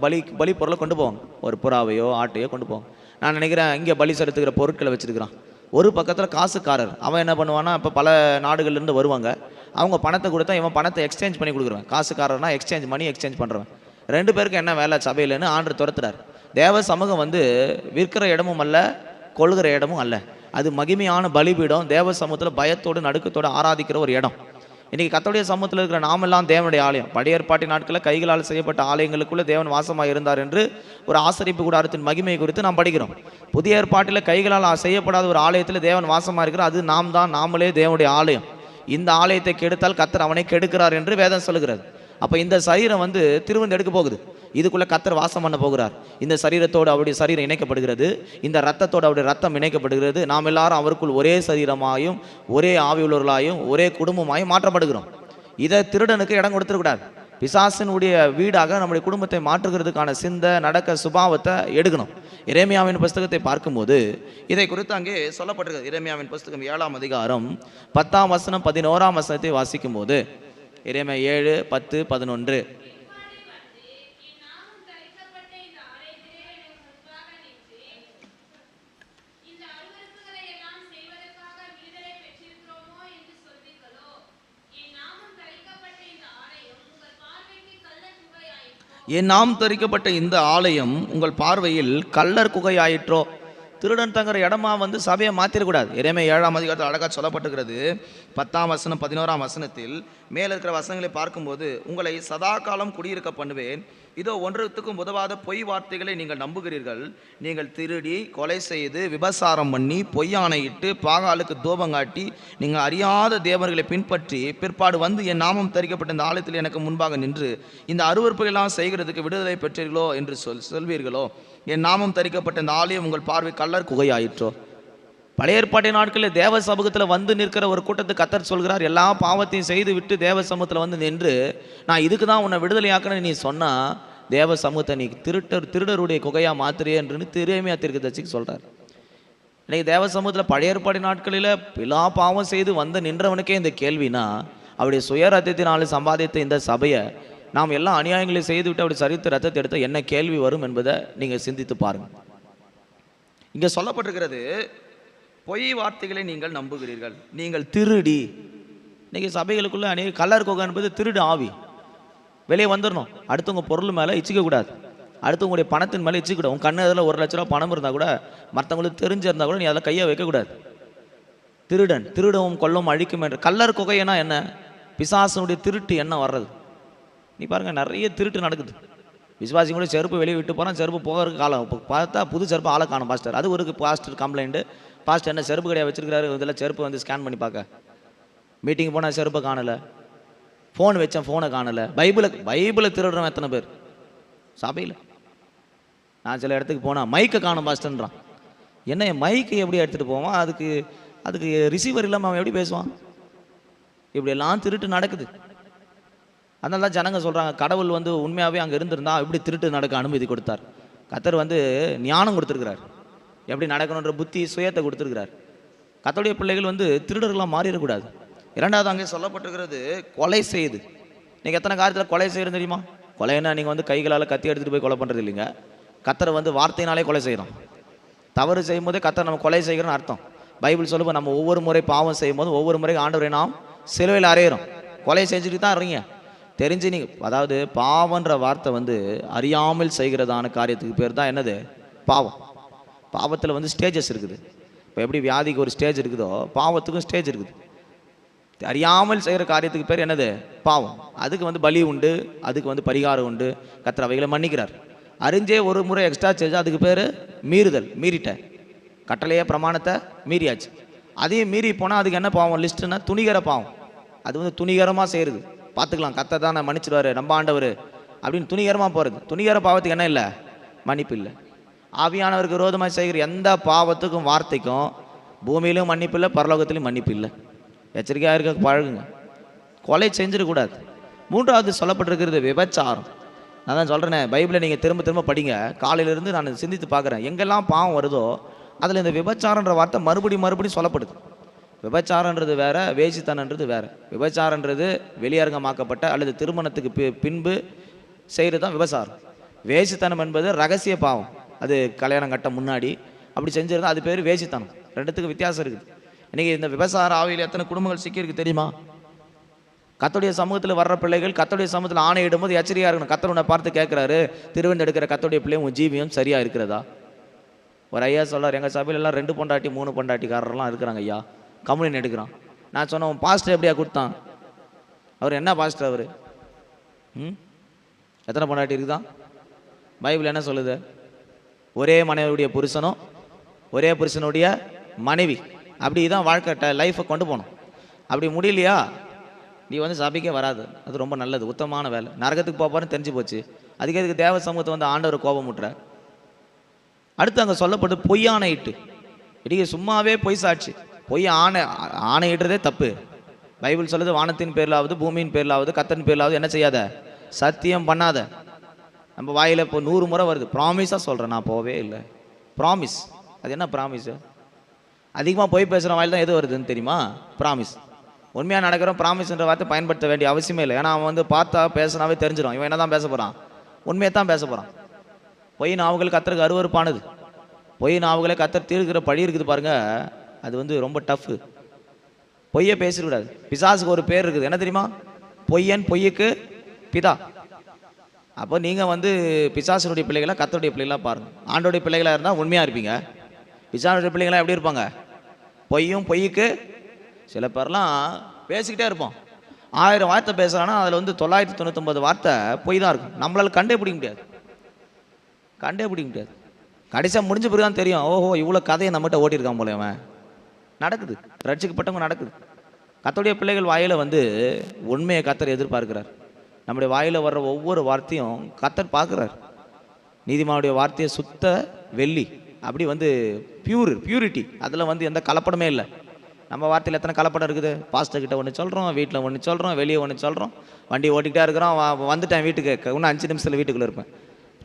பலி பொருளை கொண்டு போவாங்க. ஒரு புறாவையோ ஆட்டையோ கொண்டு போவாங்க. நான் நினைக்கிறேன் இங்கே பலி செலுத்துக்கிற பொருட்களை வச்சுருக்கிறான். ஒரு பக்கத்தில் காசுக்காரர் அவன் என்ன பண்ணுவான்னா, இப்போ பல நாடுகள்லேருந்து வருவாங்க. அவங்க பணத்தை கொடுத்தா இவன் பணத்தை எக்ஸ்சேஞ்ச் பண்ணி கொடுக்குறவன். காசுக்காரர்னா மணி எக்ஸ்சேஞ்ச் பண்ணுறவன். 2 பேருக்கு என்ன வேலை சபையிலன்னு ஆண்டு துரத்துறார். தேவ சமூகம் வந்து விற்கிற இடமும் அல்ல, கொள்கிற இடமும் அல்ல. அது மகிமையான பலிபீடம். தேவ சமூகத்தில் பயத்தோடு நடுக்கத்தோடு ஆராதிக்கிற ஒரு இடம். இன்றைக்கி கர்த்தருடைய சமூகத்தில் இருக்கிற நாமெல்லாம் தேவனுடைய ஆலயம். பழைய ஏற்பாட்டின் நாட்களில் கைகளால் செய்யப்பட்ட ஆலயங்களுக்குள்ளே தேவன் வாசமாக இருந்தார் என்று ஒரு ஆசரிப்பு கூடாரத்தின் மகிமை குறித்து நாம் படிக்கிறோம். புதிய ஏற்பாட்டில் கைகளால் செய்யப்படாத ஒரு ஆலயத்தில் தேவன் வாசமாக இருக்கிறார். அது நாம் தான், நாமளே தேவனுடைய ஆலயம். இந்த ஆலயத்தை கெடுத்தால் கர்த்தர் அவனை கெடுக்கிறார் என்று வேதம் சொல்லுகிறது. அப்போ இந்த சரீரம் வந்து திருவிருந்து எடுக்க போகுது. இதுக்குள்ளே கர்த்தர் வாசம் பண்ண போகிறார். இந்த சரீரத்தோடு அவருடைய சரீரம் இணைக்கப்படுகிறது. இந்த ரத்தத்தோடு அவருடைய ரத்தம் இணைக்கப்படுகிறது. நாம் எல்லாரும் அவருக்குள் ஒரே சரீரமாயும் ஒரே ஆவி உள்ளவர்களாயும் ஒரே குடும்பமாயும் மாற்றப்படுகிறோம். இதை திருடனுக்கு இடம் கொடுத்துடக்கூடாது. பிசாசினுடைய வீடாக நம்முடைய குடும்பத்தை மாற்றுகிறதுக்கான நடக்க சுபாவத்தை எடுக்கணும். எரேமியாவின் புஸ்தகத்தை பார்க்கும்போது இதை குறித்து அங்கே சொல்லப்பட்டிருக்கிறது. எரேமியாவின் புஸ்தகம் 7ஆம் அதிகாரம் 10ஆம் வசனம் 11ஆம் வசனத்தை வாசிக்கும் போது, எரேமியா 7, 10, 11. என் நாம் தரிக்கப்பட்ட இந்த ஆலயம் உங்கள் பார்வையில் கள்ளர் குகையாயிற்றோ. திருடன் தங்குற இடமா வந்து சபையை மாற்றிடக்கூடாது. எரேமியா 7ஆம் அதிகாரத்தில் அழகாக சொல்லப்பட்டிருக்கிறது. 10ஆம் வசனம் 11ஆம் வசனத்தில் மேலே இருக்கிற வசனங்களை பார்க்கும்போது, உங்களை சதா காலம் குடியிருக்க பண்ணுவேன். இதோ ஒன்றுத்துக்கும் உதவாத பொய் வார்த்தைகளை நீங்கள் நம்புகிறீர்கள். நீங்கள் திருடி, கொலை செய்து, விபசாரம் பண்ணி, பொய்யானையிட்டு, பாகாலுக்கு தூபங்காட்டி, நீங்கள் அறியாத தேவர்களை பின்பற்றி பிற்பாடு வந்து என் நாமம் தரிக்கப்பட்ட இந்த ஆலயத்தில் எனக்கு முன்பாக நின்று இந்த அருவருப்புகளெல்லாம் செய்கிறதுக்கு விடுதலை பெற்றீர்களோ என்று சொல்வீர்களோ. என் நாமம் தரிக்கப்பட்ட இந்த ஆலயம் உங்கள் பார்வை கள்ளர் குகையாயிற்றோ. பழைய ஏற்பாட்டின் நாட்களில் தேவ சமூகத்தில் வந்து நிற்கிற ஒரு கூட்டத்துக்கு கர்த்தர் சொல்கிறார், எல்லா பாவத்தையும் செய்து விட்டு தேவ சமூகத்தில் வந்து நின்று நான் இதுக்கு தான் உன்னை விடுதலையாக்கணும்னு நீ சொன்னால் தேவ சமூகத்தை நீ திருடருடைய குகையாக மாத்திரே என்று எரேமியா தீர்க்கதரிசிக்கு சொல்கிறார். இன்னைக்கு தேவ சமூகத்தில் பழைய ஏற்பாட்டின் நாட்களில் எல்லா பாவம் செய்து வந்து நின்றவனுக்கே இந்த கேள்வினா, அவருடைய சுயரத்தினாலும் சம்பாதித்த இந்த சபையை நாம் எல்லா அநியாயங்களையும் செய்துவிட்டு அப்படி சரித்து ரத்தத்தை எடுத்தால் என்ன கேள்வி வரும் என்பதை நீங்கள் சிந்தித்து பாருங்கள். இங்கே சொல்லப்பட்டிருக்கிறது, பொய் வார்த்தைகளை நீங்கள் நம்புகிறீர்கள். நீங்கள் திருடி. இன்றைக்கி சபைகளுக்குள்ளே அநேக கள்ளர் குகை என்பது திருடு ஆவி. வெளியே வந்துடணும். அடுத்தவங்க பொருள் மேலே இச்சிக்கக்கூடாது. அடுத்தவங்களுடைய பணத்தின் மேலே இச்சிக்கூடாது. உன் கண்ணு அதில் 1 லட்ச ரூபா பணம் இருந்தால் கூட, மற்றவங்களுக்கு தெரிஞ்சிருந்தால் கூட நீ அதில் கையை வைக்கக்கூடாது. திருடன் திருடவும் கொல்லவும் அழிக்கும் என்ற கள்ளர் குகைனா என்ன? பிசாசனுடைய திருட்டு என்ன வர்றது? நீ பாருங்கள், நிறைய திருட்டு நடக்குது. விசுவாசி கூட செருப்பு வெளியே விட்டு போகிறான், செருப்பு போகிறதுக்கு காலம். இப்போ பார்த்தா புது செருப்பு ஆளை காணும் பாஸ்டர். அது ஒரு பாஸ்டர் கம்ப்ளைண்ட்டு. பாஸ்டர் என்ன செருப்பு கடையாக வச்சுருக்காரு, இதில் செருப்பு வந்து ஸ்கேன் பண்ணி பார்க்க. மீட்டிங் போனால் செருப்பை காணலை, ஃபோன் வச்சேன் ஃபோனை காணலை. பைபிளை திருடுறோம் எத்தனை பேர் சபையில். நான் சில இடத்துக்கு போனால் மைக்கை காணும் பாஸ்டர்ன்றான். என்ன மைக்கை எப்படி எடுத்துகிட்டு போவான்? அதுக்கு ரிசீவர் இல்லாமல் அவன் எப்படி பேசுவான்? இப்படியெல்லாம் திருட்டு நடக்குது. அதனால தான் ஜனங்க சொல்கிறாங்க, கடவுள் வந்து உண்மையாகவே அங்கே இருந்திருந்தா இப்படி திருட்டு நடக்க அனுமதி கொடுத்தார். கர்த்தர் வந்து ஞானம் கொடுத்துருக்கிறார், எப்படி நடக்கணுன்ற புத்தி சுயத்தை கொடுத்துருக்கிறார். கர்த்தருடைய பிள்ளைகள் வந்து திருடர்களாக மாறிடக்கூடாது. 2வது அங்கே சொல்லப்பட்டிருக்கிறது, கொலை செய்து. நீங்கள் எத்தனை காரியத்தில் கொலை செய்கிறது தெரியுமா? கொலைன்னா நீங்கள் வந்து கைகளால் கத்தி எடுத்துகிட்டு போய் கொலை பண்ணுறது இல்லைங்க. கர்த்தரை வந்து வார்த்தையினாலே கொலை செய்கிறோம். தவறு செய்யும் போதே கர்த்தர் நம்ம கொலை செய்கிறோன்னு அர்த்தம். பைபிள் சொல்லும்போது நம்ம ஒவ்வொரு முறை பாவம் செய்யும் போது ஒவ்வொரு முறை ஆண்டவரை நாம் சிலுவையில் அறையிறோம். கொலை செஞ்சுட்டு தான் இருங்க. தெரிஞ்சு நீங்கள், அதாவது பாவன்ற வார்த்தை வந்து அறியாமல் செய்கிறதான காரியத்துக்கு பேர் தான் என்னது? பாவம். பாவத்தில் வந்து ஸ்டேஜஸ் இருக்குது. இப்போ எப்படி வியாதிக்கு ஒரு ஸ்டேஜ் இருக்குதோ, பாவத்துக்கும் ஸ்டேஜ் இருக்குது. அறியாமல் செய்கிற காரியத்துக்கு பேர் என்னது? பாவம். அதுக்கு வந்து பலி உண்டு, அதுக்கு வந்து பரிகாரம் உண்டு. கர்த்தர் அவைகளை மன்னிக்கிறார். அறிஞ்சே ஒரு முறை எக்ஸ்ட்ரா செஞ்சா அதுக்கு பேர் மீறுதல். மீறிட்ட கட்டளையே பிரமாணத்தை மீறியாச்சு. அதையும் மீறி போனால் அதுக்கு என்ன பாவம் லிஸ்ட்டுன்னா துணிகர பாவம். அது வந்து துணிகரமாக செய்கிறது. பார்த்துக்கலாம், கர்த்தர் தான் மன்னிச்சிடுவார் நம்ம ஆண்டவர் அப்படின்னு துணிகரமாக போகிறது. துணிகர பாவத்துக்கு என்ன இல்லை? மன்னிப்பு இல்லை. ஆவியானவருக்கு விரோதமாக செய்கிற எந்த பாவத்துக்கும் வார்த்தைக்கும் பூமியிலும் மன்னிப்பு இல்லை, பரலோகத்திலும் மன்னிப்பு இல்லை. எச்சரிக்கையாக இருக்க பழகுங்க. கொலை செஞ்சிடக்கூடாது. 3வது சொல்லப்பட்டிருக்கிறது விபச்சாரம். நான் தான் சொல்கிறேனே, பைபிளை நீங்கள் திரும்ப திரும்ப படிங்க. காலையிலேருந்து நான் சிந்தித்து பார்க்குறேன், எங்கெல்லாம் பாவம் வருதோ அதில் இந்த விபச்சாரன்ற வார்த்தை மறுபடியும் சொல்லப்படுது. விபச்சாரன்றது வேற, வேசித்தனன்றது வேற. விபச்சாரன்றது வெளியரங்கமாக்கப்பட்ட அல்லது திருமணத்துக்கு பின்பு செய்கிறது தான் விபச்சாரம். வேசித்தனம் என்பது ரகசிய பாவம், அது கல்யாணம் கட்ட முன்னாடி அப்படி செஞ்சிருந்தா அது பேர் வேசித்தனம். ரெண்டுத்துக்கு வித்தியாசம் இருக்குது. இன்றைக்கி இந்த விபச்சார ஆவியில் எத்தனை குடும்பங்கள் சிக்கியிருக்கு தெரியுமா? கர்த்தருடைய சமூகத்தில் வர்ற பிள்ளைகள் கர்த்தருடைய சமூகத்தில் ஆணையிடும்போது எச்சரிக்கையாக இருக்கணும். கர்த்தர் உன்னை பார்த்து கேட்குறாரு, திருவெண்டெடுக்கிற கர்த்தருடைய பிள்ளை உன் ஜீவியம் சரியாக இருக்கிறதா? ஒரு ஐயா சொல்கிறார், எங்கள் சபையில் எல்லாம் 2 பொண்டாட்டி 3 பொண்டாட்டிக்காரர்லாம் இருக்கிறாங்க ஐயா, கம்யூனியன் எடுக்கிறான். நான் சொன்னேன், உன் பாஸ்டர் எப்படியா கொடுத்தான்? அவர் என்ன பாஸ்டர் அவர்? எத்தனை பொண்டாட்டி இருக்குதான்? பைபிள் என்ன சொல்லுது? ஒரே மனைவியுடைய புருஷனும் ஒரே புருஷனுடைய மனைவி, அப்படி தான் வாழ்க்கை லைஃப்பை கொண்டு போகணும். அப்படி முடியலையா நீ வந்து சபைக்கே வராது. அது ரொம்ப நல்லது, உத்தமமான வேலை. நரகத்துக்கு போப்பாருன்னு தெரிஞ்சு போச்சு. அதுக்கு தேவ சமூகத்தை வந்து ஆண்டவர் கோபம் விட்டுற. அடுத்து அங்கே சொல்லப்பட்டு பொய்யானையிட்டு, இடிக்க சும்மாவே பொய் சாட்சி, பொய் ஆணையிடுறதே தப்பு. பைபிள் சொல்லுது, வானத்தின் பேர்லாவது பூமியின் பேர்லாவது கர்த்தரின் பேர்லாவது என்ன செய்யாத, சத்தியம் பண்ணாத. நம்ம வாயில் இப்போ 100 முறை வருது, ப்ராமிஸாக சொல்கிறேன், நான் போவே இல்லை. ப்ராமிஸ், அது என்ன ப்ராமிஸு? அதிகமாக போய் பேசுகிற வாயில் தான் எது வருதுன்னு தெரியுமா? ப்ராமிஸ். உண்மையாக நடக்கிறோம். ப்ராமிஸ்ன்ற வார்த்தை பயன்படுத்த வேண்டிய அவசியமே இல்லை. ஏன்னா அவன் வந்து பார்த்தா பேசினாவே தெரிஞ்சிடும் இவன் என்ன தான் பேச போகிறான், உண்மையை தான் பேச போகிறான். பொய் நாவுகள் கர்த்தருக்கு அருவருப்பானது. பொய் நாவுகளை கர்த்தர் தீர்க்கிற பழி இருக்குது பாருங்க, அது வந்து ரொம்ப டஃப்பு. பொய்யை பேசிடக்கூடாது. பிசாசுக்கு ஒரு பேர் இருக்குது, என்ன தெரியுமா? பொய்யன், பொய்யுக்கு பிதா. அப்போ நீங்கள் வந்து பிசாசனுடைய பிள்ளைகளாக கர்த்தருடைய பிள்ளைகளாக பாருங்கள். ஆண்டோடைய பிள்ளைகளாக இருந்தால் உண்மையாக இருப்பீங்க. பிசாசுடைய பிள்ளைகளாக எப்படி இருப்பாங்க? பொய்யும் பொய்யுக்கு. சில பேர்லாம் பேசிக்கிட்டே இருப்போம், 1000 வார்த்தை பேசுகிறான்னா அதில் வந்து 999 வார்த்தை பொய் தான் இருக்கும். நம்மளால் கண்டே பிடிக்க முடியாது. கடைசியாக முடிஞ்ச பிறகு தான் தெரியும், ஓஹோ இவ்வளோ கதையை நம்மகிட்ட ஓட்டியிருக்கான் போல. அவன் நடக்குது, ரட்சிக்கப்பட்டவங்க நடக்குது. கர்த்தருடைய பிள்ளைகள் வாயில் வந்து உண்மையை கர்த்தர் எதிர்பார்க்கிறார். நம்முடைய வாயில் வர்ற ஒவ்வொரு வார்த்தையும் கர்த்தர் பார்க்குறார். நீதிமானுடைய வார்த்தையை சுத்த வெள்ளி, அப்படி வந்து பியூரிட்டி, அதில் வந்து எந்த கலப்படமே இல்லை. நம்ம வார்த்தையில் எத்தனை கலப்படம் இருக்குது? பாஸ்டர்கிட்ட ஒன்று சொல்கிறோம், வீட்டில் ஒன்று சொல்கிறோம், வெளியே ஒன்று சொல்கிறோம், வண்டி ஓட்டிக்கிட்டே இருக்கிறோம். வந்துட்டேன் வீட்டுக்கு, இன்னும் 5 நிமிஷத்தில் வீட்டுக்குள்ளே இருப்பேன்.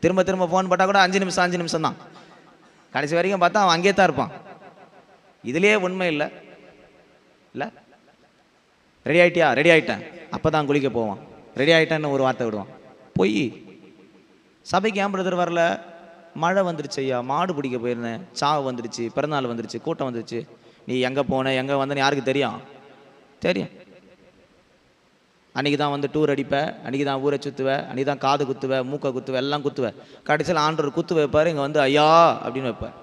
திரும்ப ஃபோன் போட்டால் கூட 5 நிமிஷம் தான். கடைசி வரைக்கும் பார்த்தா அவன் அங்கேயே தான் இருப்பான். இதுலேயே உண்மை இல்லை. ரெடி ஆகிட்டியா? ரெடி ஆகிட்டேன். அப்போ தான் குளிக்க போவான். ரெடி ஆகிட்டேன்னு ஒரு வார்த்தை விடுவான். பொய். சபைக்கு ஏன் பிரதர் வரல? மழை வந்துருச்சு ஐயா, மாடு பிடிக்க போயிருந்தேன், சாவு வந்துருச்சு, பிறந்தநாள் வந்துருச்சு, கூட்டம் வந்துருச்சு. நீ எங்கே போன எங்கே வந்தேன்னு யாருக்கு தெரியும்? அன்றைக்கி தான் வந்து டூர் அடிப்பேன், அன்றைக்கி தான் ஊரை சுற்றுவேன், அன்றைக்கி தான் காது குத்துவேன், மூக்கை குத்துவேன், எல்லாம் குத்துவேன். கடைசியில் ஆண்டவர் குத்து வைப்பார், இங்கே வந்து ஐயா அப்படின்னு வைப்பேன்.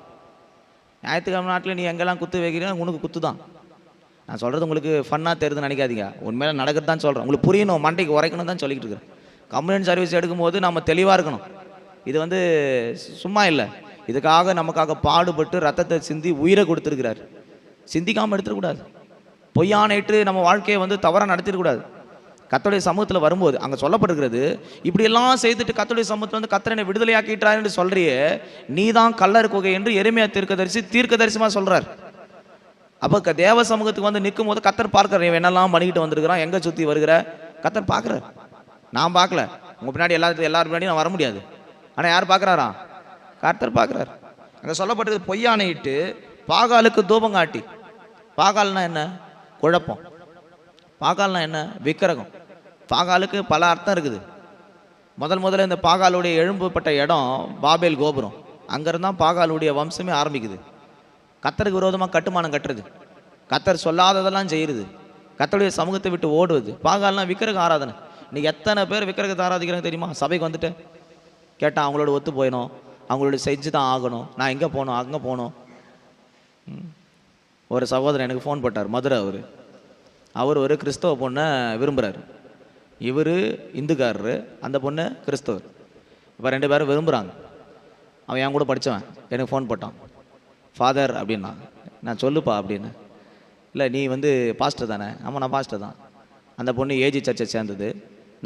ஞாயிற்றுக்கிழமை நாட்டில் நீ எங்கெல்லாம் குத்து வைக்கிறீங்க, உனக்கு குத்து தான். நான் சொல்கிறது உங்களுக்கு ஃபன்னாக தெரியுதுன்னு நினைக்காதீங்க, உண்மையில நடக்கிறது தான் சொல்கிறேன். உங்களுக்கு புரியணும், மண்டைக்கு உரைக்கணும் தான் சொல்லிக்கிட்டு இருக்கிறேன். கம்யூனியன் சர்வீஸ் எடுக்கும்போது நம்ம தெளிவாக இருக்கணும். இது வந்து சும்மா இல்லை, இதுக்காக நமக்காக பாடுபட்டு ரத்தத்தை சிந்தி உயிரை கொடுத்துருக்கிறார். சிந்திக்காமல் எடுத்துடக்கூடாது. பொய்யானைட்டு நம்ம வாழ்க்கையை வந்து தவறாக நடத்திடக்கூடாது. கர்த்தருடைய சமூகத்தில் வரும்போது அங்கே சொல்லப்பட்டிருக்கிறது, இப்படியெல்லாம் செய்துட்டு கர்த்தருடைய சமூகத்தில் வந்து கர்த்தரை விடுதலையாக்கிட்டார் என்று சொல்றியே, நீ தான் கள்ளர் குகை என்று எரேமியா தீர்க்கதரிசனமாக சொல்கிறார். அப்போ தேவ சமூகத்துக்கு வந்து நிற்கும் போது கர்த்தர் பார்க்குறார், இவன் என்னெல்லாம் பண்ணிக்கிட்டு வந்திருக்கிறான், எங்கே சுற்றி வருகிற கர்த்தர் பார்க்குறார். நான் பார்க்கல, உங்கள் பின்னாடி எல்லாரும் பின்னாடி நான் வர முடியாது. ஆனால் யார் பார்க்குறாரா? கர்த்தர் பார்க்குறார். அங்கே சொல்லப்பட்டது பொய்யானையிட்டு பாகாலுக்கு தூபம் காட்டி. பாகால்னா என்ன? குழப்பம். பாகால்னா என்ன? விக்கிரகம். பாகாலுக்கு பல அர்த்தம் இருக்குது. முதல்ல இந்த பாகாலுடைய எழும்பப்பட்ட இடம் பாபேல் கோபுரம். அங்கேருந்து தான் பாகாலுடைய வம்சமே ஆரம்பிக்குது. கர்த்தருக்கு விரோதமாக கட்டுமானம் கட்டுறது, கர்த்தர் சொல்லாததெல்லாம் செய்கிறது, கர்த்தருடைய சமூகத்தை விட்டு ஓடுவது. பாகால்னா விக்கிரக ஆராதனை. இன்னைக்கு எத்தனை பேர் விக்கிரகத்தை ஆராதிக்கிறாங்க தெரியுமா? சபைக்கு வந்துட்டு கேட்டால் அவங்களோட ஒத்து போயிடும், அவங்களோட செஞ்சு தான் ஆகணும், நான் எங்கே போகணும் அங்கே போகணும். ஒரு சகோதரன் எனக்கு ஃபோன் போட்டார், மதுரை. அவர் ஒரு கிறிஸ்தவ பொண்ணை விரும்புகிறார். இவர் இந்துக்காரரு, அந்த பொண்ணு கிறிஸ்தவர். இப்போ 2 பேரும் விரும்புகிறாங்க. அவன் என் கூட படித்தவன், எனக்கு ஃபோன் போட்டான். ஃபாதர் அப்படின்னா, நான் சொல்லுப்பா அப்படின்னு. இல்லை நீ வந்து பாஸ்டர் தானே? ஆமாம் நான் பாஸ்டர் தான். அந்த பொண்ணு ஏஜி சர்ச்சை சேர்ந்தது,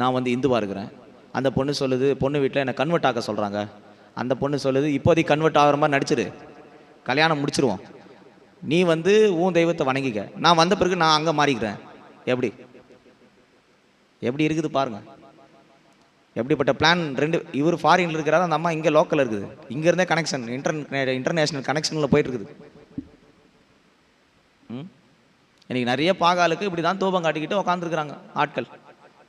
நான் வந்து இந்துவாக இருக்கிறேன். அந்த பொண்ணு சொல்லுது, பொண்ணு வீட்டில் என்னை கன்வெர்ட் ஆக்க சொல்கிறாங்க. அந்த பொண்ணு சொல்லுது, இப்போதைக்கு கன்வெர்ட் ஆகிற மாதிரி நடிச்சிரு, கல்யாணம் முடிச்சிருவோம், நீ வந்து உன் தெய்வத்தை வணங்கிக்க, நான் வந்த பிறகு நான் அங்கே மாறிக்கிறேன். எப்படி இருக்குது பாருங்க. எப்படிப்பட்ட பிளான். இவர் ஃபாரின்ல இருக்கிறாரு, அந்த அம்மா இங்கே லோக்கல் இருக்குது. இங்கேருந்தே கனெக்ஷன், இன்டர்நேஷ்னல் கனெக்ஷனில் போயிட்டு இருக்குது. இன்னைக்கு நிறைய பாகாலுக்கு இப்படி தான் தூபம் காட்டிக்கிட்டு உட்காந்துருக்குறாங்க ஆட்கள்.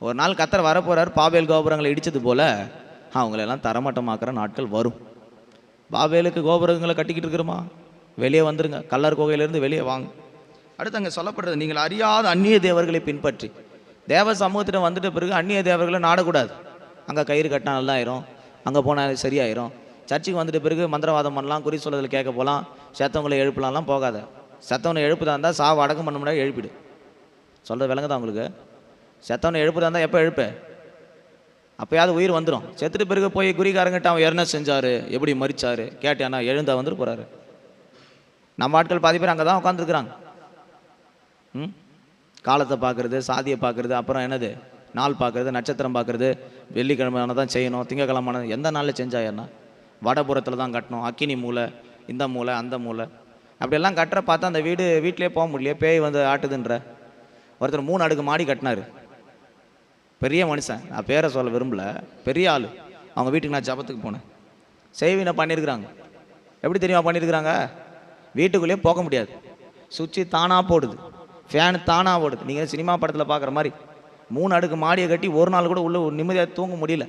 ஒரு நாள் கர்த்தர் வரப்போறார், பாபேல் கோபுரங்களை இடிச்சது போல அவங்களெல்லாம் தரமட்டமாக்குற நாட்கள் வரும். பாபேலுக்கு கோபுரங்களை கட்டிக்கிட்டு இருக்கிறோமா? வெளியே வந்துருங்க, கல்லர் குகையிலேருந்து வெளியே வாங்க. அடுத்து அங்கே சொல்லப்படுறது, நீங்கள் அறியாத அந்நிய தேவர்களை பின்பற்றி. தேவ சமூகத்திட்ட வந்துட்ட பிறகு அந்நிய தேவர்களை நாடக்கூடாது. அங்கே கயிறு கட்டினா நல்லா ஆயிரும், அங்கே போனால் சரியாயிரும். சர்ச்சுக்கு வந்துட்ட பிறகு மந்திரவாதம் பண்ணலாம், குறி சொல்லுதல் கேட்க போகலாம், செத்தவங்களை எழுப்பலாம்லாம் போகாத. செத்தவனை எழுப்புதா இருந்தால் சாவு அடக்கம் பண்ண முடியாது, எழுப்பிடு. சொல்கிறது விளங்குதா உங்களுக்கு? செத்தவனை எழுப்புதா இருந்தால் எப்போ எழுப்ப? அப்போயாவது உயிர் வந்துடும். செத்துட்டு பிறகு போய் குறிக்காரங்கிட்ட அவன் என்ன செஞ்சார், எப்படி மறிச்சார் கேட்டானா எழுந்தா வந்துட்டு போகிறாரு. நம்ம ஆட்கள் பாதி பேர் அங்கே தான் உட்காந்துருக்குறாங்க. காலத்தை பார்க்குறது, சாதியை பார்க்குறது, அப்புறம் என்னது நாள் பார்க்குறது, நட்சத்திரம் பார்க்குறது, வெள்ளிக்கிழமை தான் செய்யணும், திங்கக்கிழமை எந்த நாளில் செஞ்சாயன்னா வடபுறத்தில் தான் கட்டணும், அக்கினி மூலை, இந்த மூலை அந்த மூலை, அப்படியெல்லாம் கட்டுற பார்த்தா அந்த வீட்டிலே போக முடியல, பேய் வந்து ஆட்டுதுன்ற. ஒருத்தர் 3 அடுக்கு மாடி கட்டினார், பெரிய மனுஷன், நான் பேரை சொல்ல விரும்பல, பெரிய ஆள். அவங்க வீட்டுக்கு நான் ஜபத்துக்கு போனேன். செய்வினை பண்ணியிருக்கிறாங்க. எப்படி தெரியுமா பண்ணியிருக்கிறாங்க? வீட்டுக்குள்ளேயே போக முடியாது, சுவிட்சு தானாக போடுது, ஃபேனு தானாக ஓடுது. நீங்கள் சினிமா படத்தில் பார்க்குற மாதிரி 3 அடுக்கு மாடியை கட்டி ஒரு நாள் கூட உள்ள நிம்மதியாக தூங்க முடியல.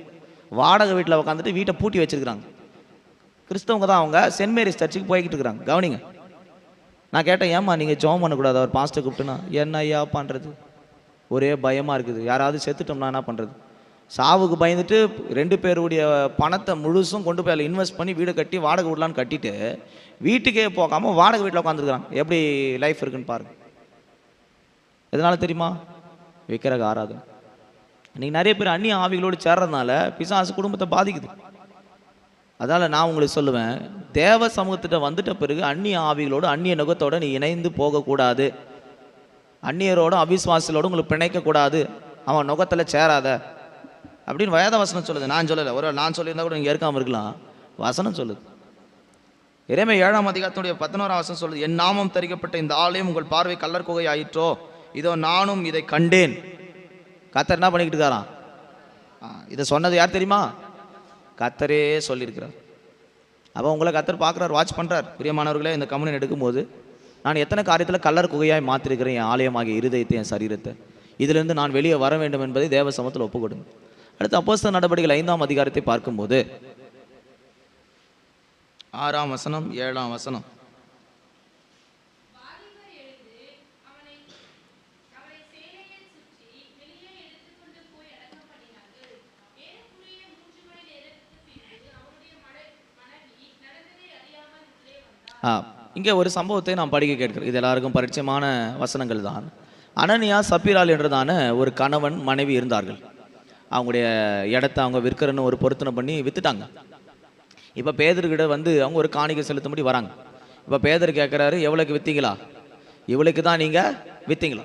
வாடகை வீட்டில் உட்காந்துட்டு வீட்டை பூட்டி வச்சுருக்கிறாங்க. கிறிஸ்தவங்க தான் அவங்க. சென்ட் மேரிஸ் சர்ச்சுக்கு போய்கிட்டு இருக்கிறாங்க. கவனிங்க. நான் கேட்டேன், ஏம்மா நீங்கள் ஜெபம் பண்ணக்கூடாது? அவர் பாஸ்டர் கூப்பிட்டுனா என்ன ஐயா பண்ணுறது, ஒரே பயமாக இருக்குது, யாராவது செத்துட்டோம்னா என்ன பண்ணுறது? சாவுக்கு பயந்துட்டு 2 பேருடைய பணத்தை முழுசும் கொண்டு போய் அதில் இன்வெஸ்ட் பண்ணி வீடு கட்டி வாடகை விடலான்னு கட்டிட்டு வீட்டுக்கே போகாமல் வாடகை வீட்டில் உட்காந்துருக்குறாங்க. எப்படி லைஃப் இருக்குன்னு பாருங்கள். எதனால தெரியுமா? விக்கிரக ஆராதனை. இன்னைக்கு நிறைய பேர் அந்நிய ஆவிகளோடு சேர்றதுனால பிசாசு குடும்பத்தை பாதிக்குது. அதனால் நான் உங்களுக்கு சொல்லுவேன், தேவ சமூகத்திட்ட வந்துட்ட பிறகு அந்நிய ஆவிகளோடு அந்நிய நுகத்தோடு நீ இணைந்து போகக்கூடாது. அந்நியரோடும் அவிசுவாசிகளோடு உங்களுக்கு பிணைக்கக்கூடாது. அவன் நுகத்தில் சேராத அப்படின்னு வேத வசனம் சொல்லுது. நான் சொல்லலை. ஒரு நான் சொல்லியிருந்தா கூட நீங்கள் ஏற்காமல் இருக்கலாம். வசனம் சொல்லுது. எரேமியா 7ஆம் அதிகாரத்துடைய 11ஆம் வசனம் சொல்லுது, என் நாமம் தரிக்கப்பட்ட இந்த ஆலயம் உங்கள் பார்வை கல்லர் குகை ஆயிற்றோ, இதோ நானும் இதை கண்டேன். கர்த்தர் என்ன பண்ணிக்கிட்டு இருக்காராம்? இதை சொன்னது யார் தெரியுமா? கர்த்தரே சொல்லியிருக்கிறார். அப்போ உங்களை கர்த்தர் பார்க்குறார், வாட்ச் பண்ணுறார். பிரியமானவர்களே, இந்த கம்யூனியன் எடுக்கும்போது நான் எத்தனை காரியத்தில் கல்லர் குகையாய் மாற்றிருக்கிறேன் என் ஆலயமாகிய இருதயத்தை, என் சரீரத்தை. இதிலிருந்து நான் வெளியே வர வேண்டும் என்பதை தேவ சமூகத்தில் ஒப்புக்கொடுங்க. அடுத்து அப்போஸ்தலர் நடவடிக்கைகள் 5ஆம் அதிகாரத்தை பார்க்கும்போது 6ஆம் வசனம் 7ஆம் வசனம். இங்கே ஒரு சம்பவத்தை நாம் படிக்க கேட்கிறோம். இது எல்லாருக்கும் பரிச்சயமான வசனங்கள் தான். அனனியா சப்பீரால் என்றதான ஒரு கணவன் மனைவி இருந்தார்கள். அவங்களுடைய இடத்த அவங்க விற்கிறன்னு ஒரு பொருத்தனை பண்ணி வித்துட்டாங்க. இப்போ பேதர்கிட்ட வந்து அவங்க ஒரு காணிக்கை செலுத்தும்படி வராங்க. இப்போ பேதர் கேட்குறாரு, எவ்வளோக்கு விற்றீங்களா? இவளுக்கு தான் நீங்கள் விற்றீங்களா?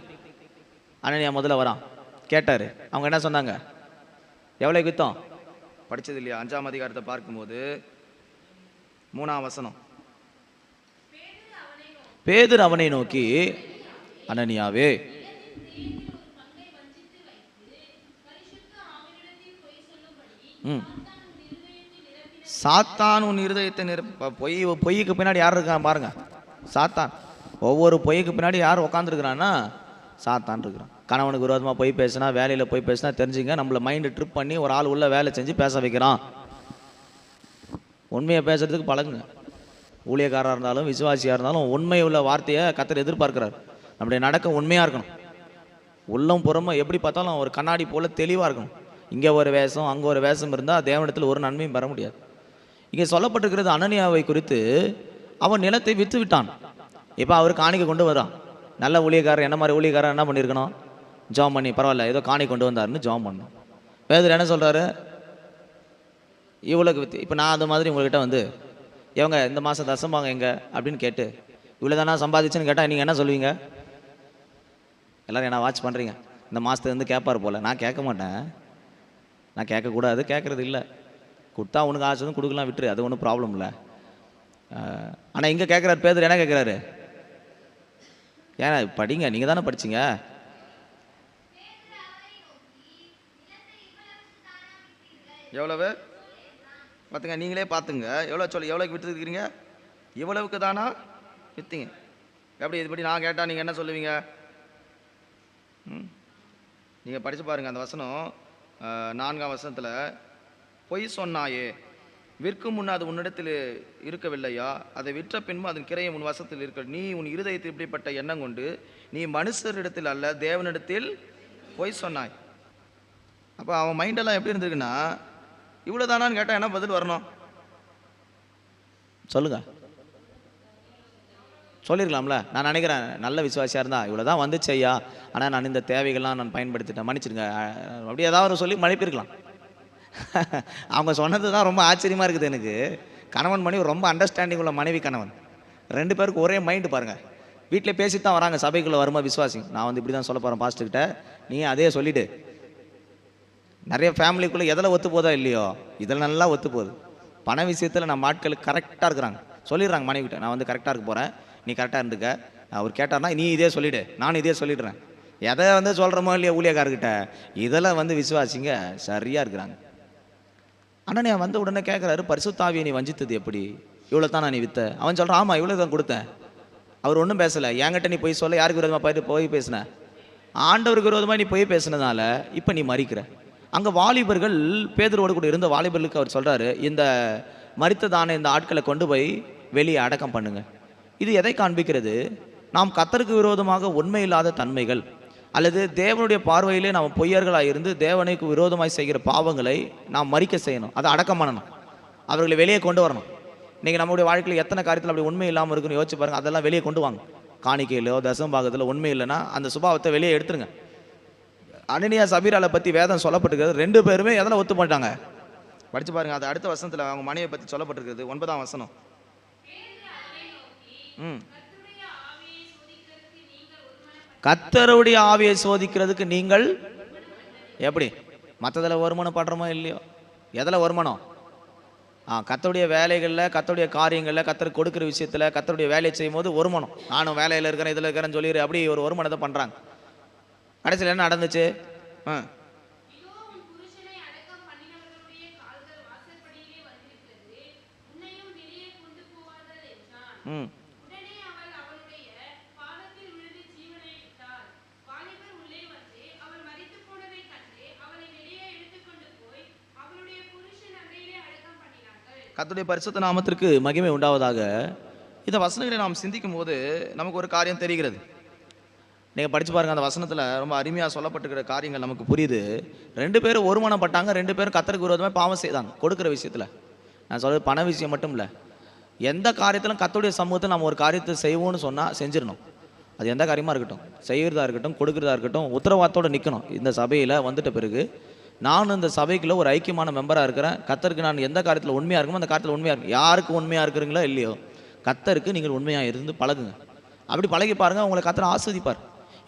அனனியா முதல்ல வரான், கேட்டார். அவங்க என்ன சொன்னாங்க? எவ்வளோக்கு விற்றோம்? படித்தது இல்லையா? 5ஆம் அதிகாரத்தை பார்க்கும்போது 3ஆம் வசனம். பேதர் அவனை நோக்கி, அனனியாவே, சாத்தான் உன் இருதயத்தை பொய்க்கு பின்னாடி யார் இருக்கான் பாருங்க, சாத்தான். ஒவ்வொரு பொய்க்கு பின்னாடி யார் உட்காந்துருக்கிறான்னா சாத்தான் இருக்கிறான். கணவனுக்கு விரோதமாக பொய் பேசினா, வேலையில் பொய் பேசினா தெரிஞ்சுங்க, நம்மளை மைண்டு ட்ரிப் பண்ணி ஒரு ஆள் உள்ள வேலை செஞ்சு பேச வைக்கிறான். உண்மையை பேசுறதுக்கு பழகுங்க. ஊழியக்காரராக இருந்தாலும் விசுவாசியாக இருந்தாலும் உண்மை உள்ள வார்த்தையை கர்த்தர் எதிர்பார்க்கிறார். நம்முடைய நடக்க உண்மையாக இருக்கணும். உள்ளம் புறமா எப்படி பார்த்தாலும் ஒரு கண்ணாடி போல் தெளிவாக இருக்கணும். இங்கே ஒரு வேஷம் அங்கே ஒரு வேஷம் இருந்தால் தேவனிடத்தில் ஒரு நன்மையும் பெற முடியாது. இங்கே சொல்லப்பட்டிருக்கிறது அனனியாவை குறித்து. அவன் நிலத்தை விற்று விட்டான். இப்போ அவர் காணிக்கை கொண்டு வரான். நல்ல ஊழியக்காரர், என்ன மாதிரி ஊழியக்காரர் என்ன பண்ணியிருக்கணும்? ஜாம் பண்ணி, பரவாயில்ல ஏதோ காணி கொண்டு வந்தாருன்னு ஜாம் பண்ணணும். பேதர் என்ன சொல்கிறாரு? இவ்வளோக்கு விற்று. இப்போ நான் அந்த மாதிரி உங்கள்கிட்ட வந்து இவங்க இந்த மாதம் தசம்பாங்க எங்க அப்படின்னு கேட்டு இவ்வளோ தானா சம்பாதிச்சுன்னு கேட்டால் நீங்கள் என்ன சொல்லுவீங்க? எல்லோரும் என்ன வாட்ச் பண்ணுறீங்க? இந்த மாதத்துலேருந்து கேட்பார் போல். நான் கேட்க மாட்டேன், நான் கேட்கக்கூடாது, கேட்குறது இல்லை. கொடுத்தா உனக்கு ஆசை கொடுக்கலாம், விட்டுரு, அது ஒன்றும் ப்ராப்ளம் இல்லை. ஆனால் இங்கே கேட்குறாரு பேதர். என்ன கேட்குறாரு? ஏன்னா படிங்க, நீங்கள் தானே படிச்சிங்க. எவ்வளவு பார்த்துங்க, நீங்களே பார்த்துங்க. எவ்வளோக்கு விற்றுருக்கிறீங்க? இவ்வளவுக்கு தானா விற்றீங்க? எப்படி இதுபடி நான் கேட்டால் நீங்கள் என்ன சொல்லுவீங்க? நீங்கள் படித்து பாருங்கள் அந்த வசனம் 4ஆம் வசனத்தில், பொய் சொன்னாயே, விற்கும் முன் அது உன்னிடத்தில் இருக்கவில்லையா? அதை விற்ற பின்பு அதன் கிரையை உன் வசத்தில் இருக்க. நீ உன் இருதயத்தில் இப்படிப்பட்ட எண்ணம் கொண்டு நீ மனுஷரிடத்தில் அல்ல தேவனிடத்தில் பொய் சொன்னாய். அப்போ அவன் மைண்டெல்லாம் எப்படி இருந்திருக்குன்னா, இவ்வளோ தானான்னு கேட்டால் என்ன பதில் வரணும் சொல்லுங்க, சொல்லியிருக்கலாம்ல. நான் நினைக்கிறேன் நல்ல விசுவாசியாக இருந்தா இவ்வளோ தான் வந்துச்சு ஐயா, ஆனால் நான் இந்த தேவைகள்லாம் நான் பயன்படுத்திட்டேன், மன்னிச்சிருங்க, அப்படி ஏதாவது சொல்லி மன்னிப்பிருக்கலாம். அவங்க சொன்னது தான் ரொம்ப ஆச்சரியமாக இருக்குது எனக்கு. கணவன் மனைவி ரொம்ப அண்டர்ஸ்டாண்டிங் உள்ள மனைவி கணவன், 2 பேருக்கு ஒரே மைண்டு பாருங்கள். வீட்டில் பேசிட்டு தான் வராங்க, சபைக்குள்ளே வரும்போது விசுவாசி நான் வந்து இப்படி தான் சொல்ல போகிறேன் பாஸ்டர்கிட்ட, நீ அதே சொல்லிவிடு. நிறைய ஃபேமிலிக்குள்ளே எதில் ஒத்து போதோ இல்லையோ இதில் நல்லா ஒத்து போகுது. பண விஷயத்தில் நம்ம ஆட்களுக்கு கரெக்டாக இருக்கிறாங்க, சொல்லிடுறாங்க மனைவிட்ட, நான் வந்து கரெக்டாக இருக்க போகிறேன், நீ கரெக்டாக இருந்துக்க. அவர் கேட்டார்னா நீ இதே சொல்லிவிடு, நானும் இதே சொல்லிடுறேன். எதை வந்து சொல்கிறோமோ இல்லையா ஊழியக்காரர்கிட்ட, இதெல்லாம் வந்து விசுவாசிங்க சரியாக இருக்கிறாங்க. ஆனால் நீ வந்த உடனே கேட்குறாரு, பரிசுத்த ஆவியை நீ வஞ்சித்தது எப்படி? இவ்வளோ தான் நீ வித்த. அவன் சொல்கிறான், ஆமாம் இவ்வளோ தான் கொடுத்தேன். அவர் ஒன்றும் பேசலை. என்கிட்ட நீ போய் சொல்ல, யாருக்கு விரோதமாக போயிட்டு போய் பேசின? ஆண்டவருக்கு விரோதமாக நீ போய் பேசினதால இப்போ நீ மறிக்கிற. அங்கே வாலிபர்கள், பேதுருவோடு கூட இருந்த வாலிபர்களுக்கு அவர் சொல்கிறாரு, இந்த மரித்ததான இந்த ஆட்களை கொண்டு போய் வெளியே அடக்கம் பண்ணுங்க. இது எதை காண்பிக்கிறது? நாம் கர்த்தருக்கு விரோதமாக உண்மை இல்லாத தன்மைகள் அல்லது தேவனுடைய பார்வையிலே நாம் பொய்யர்களாக இருந்து தேவனுக்கு விரோதமாய் செய்கிற பாவங்களை நாம் மறிக்க செய்யணும், அதை அடக்கம் பண்ணணும், அவர்களை வெளியே கொண்டு வரணும். இன்றைக்கி நம்முடைய வாழ்க்கையில் எத்தனை காரியத்தில் அப்படி உண்மை இல்லாமல் இருக்குன்னு யோசிச்சு பாருங்கள். அதெல்லாம் வெளியே கொண்டு வாங்க. காணிக்கையிலோ தசம்பாகத்தில் உண்மை இல்லைன்னா அந்த சுபாவத்தை வெளியே எடுத்துருங்க. அனனியா சபீராலை பற்றி வேதம் சொல்லப்பட்டிருக்கிறது, 2 பேருமே எதில் ஒத்து போயிட்டாங்க படித்து பாருங்கள். அது அடுத்த வசனத்தில் அவங்க மனைவியை பற்றி சொல்லப்பட்டிருக்கிறது, 9ஆம் வசனம். கர்த்தருடைய ஆவியை சோதிக்கிறதுக்கு நீங்கள் எப்படி? மற்றதில் வருமானம் படுறோமோ இல்லையோ, எதில் வருமானம்? கர்த்தருடைய வேலைகளில், கர்த்தருடைய காரியங்களில், கர்த்தர் கொடுக்குற விஷயத்தில், கர்த்தருடைய வேலையை செய்யும் போது வருமானம். நானும் வேலையில் இருக்கிறேன், இதில் இருக்கிறேன்னு சொல்லிடு, அப்படி ஒரு வருமானத்தை பண்ணுறாங்க. கடைசியில் என்ன நடந்துச்சு? கர்த்தருடைய பரிசுத்த நாமத்திற்கு மகிமை உண்டாவதாக. இந்த வசனங்களை நாம் சிந்திக்கும் போது நமக்கு ஒரு காரியம் தெரிகிறது. நீங்கள் படித்து பாருங்கள், அந்த வசனத்தில் ரொம்ப அருமையாக சொல்லப்பட்டிருக்கிற காரியங்கள் நமக்கு புரியுது. 2 பேரும் ஒருமனப்பட்டாங்க, 2 பேரும் கர்த்தருக்கு விரோதமாக பாவம் செய்தாங்க. கொடுக்குற விஷயத்தில் நான் சொல்கிறது பண விஷயம் மட்டும் இல்லை, எந்த காரியத்திலும் கர்த்தருடைய சமூகத்தில் நம்ம ஒரு காரியத்தை செய்வோம்னு சொன்னால் செஞ்சிடணும். அது எந்த காரியமாக இருக்கட்டும், செய்கிறதா இருக்கட்டும், கொடுக்குறதா இருக்கட்டும், உத்தரவாதத்தோடு நிற்கணும். இந்த சபையில் வந்துட்ட பிறகு நான் இந்த சபைக்குள்ளே ஒரு ஐக்கியமான மெம்பராக இருக்கிறேன். கர்த்தருக்கு நான் எந்த காரியத்தில் உண்மையாக இருக்குமோ அந்த காரியத்தில் உண்மையாக இருக்கும். யாருக்கு உண்மையாக இருக்கிறீங்களோ இல்லையோ, கர்த்தருக்கு நீங்கள் உண்மையாக இருந்து பழகுங்க. அப்படி பழகி பாருங்கள், உங்களை கர்த்தர் ஆஸ்வதிப்பார்.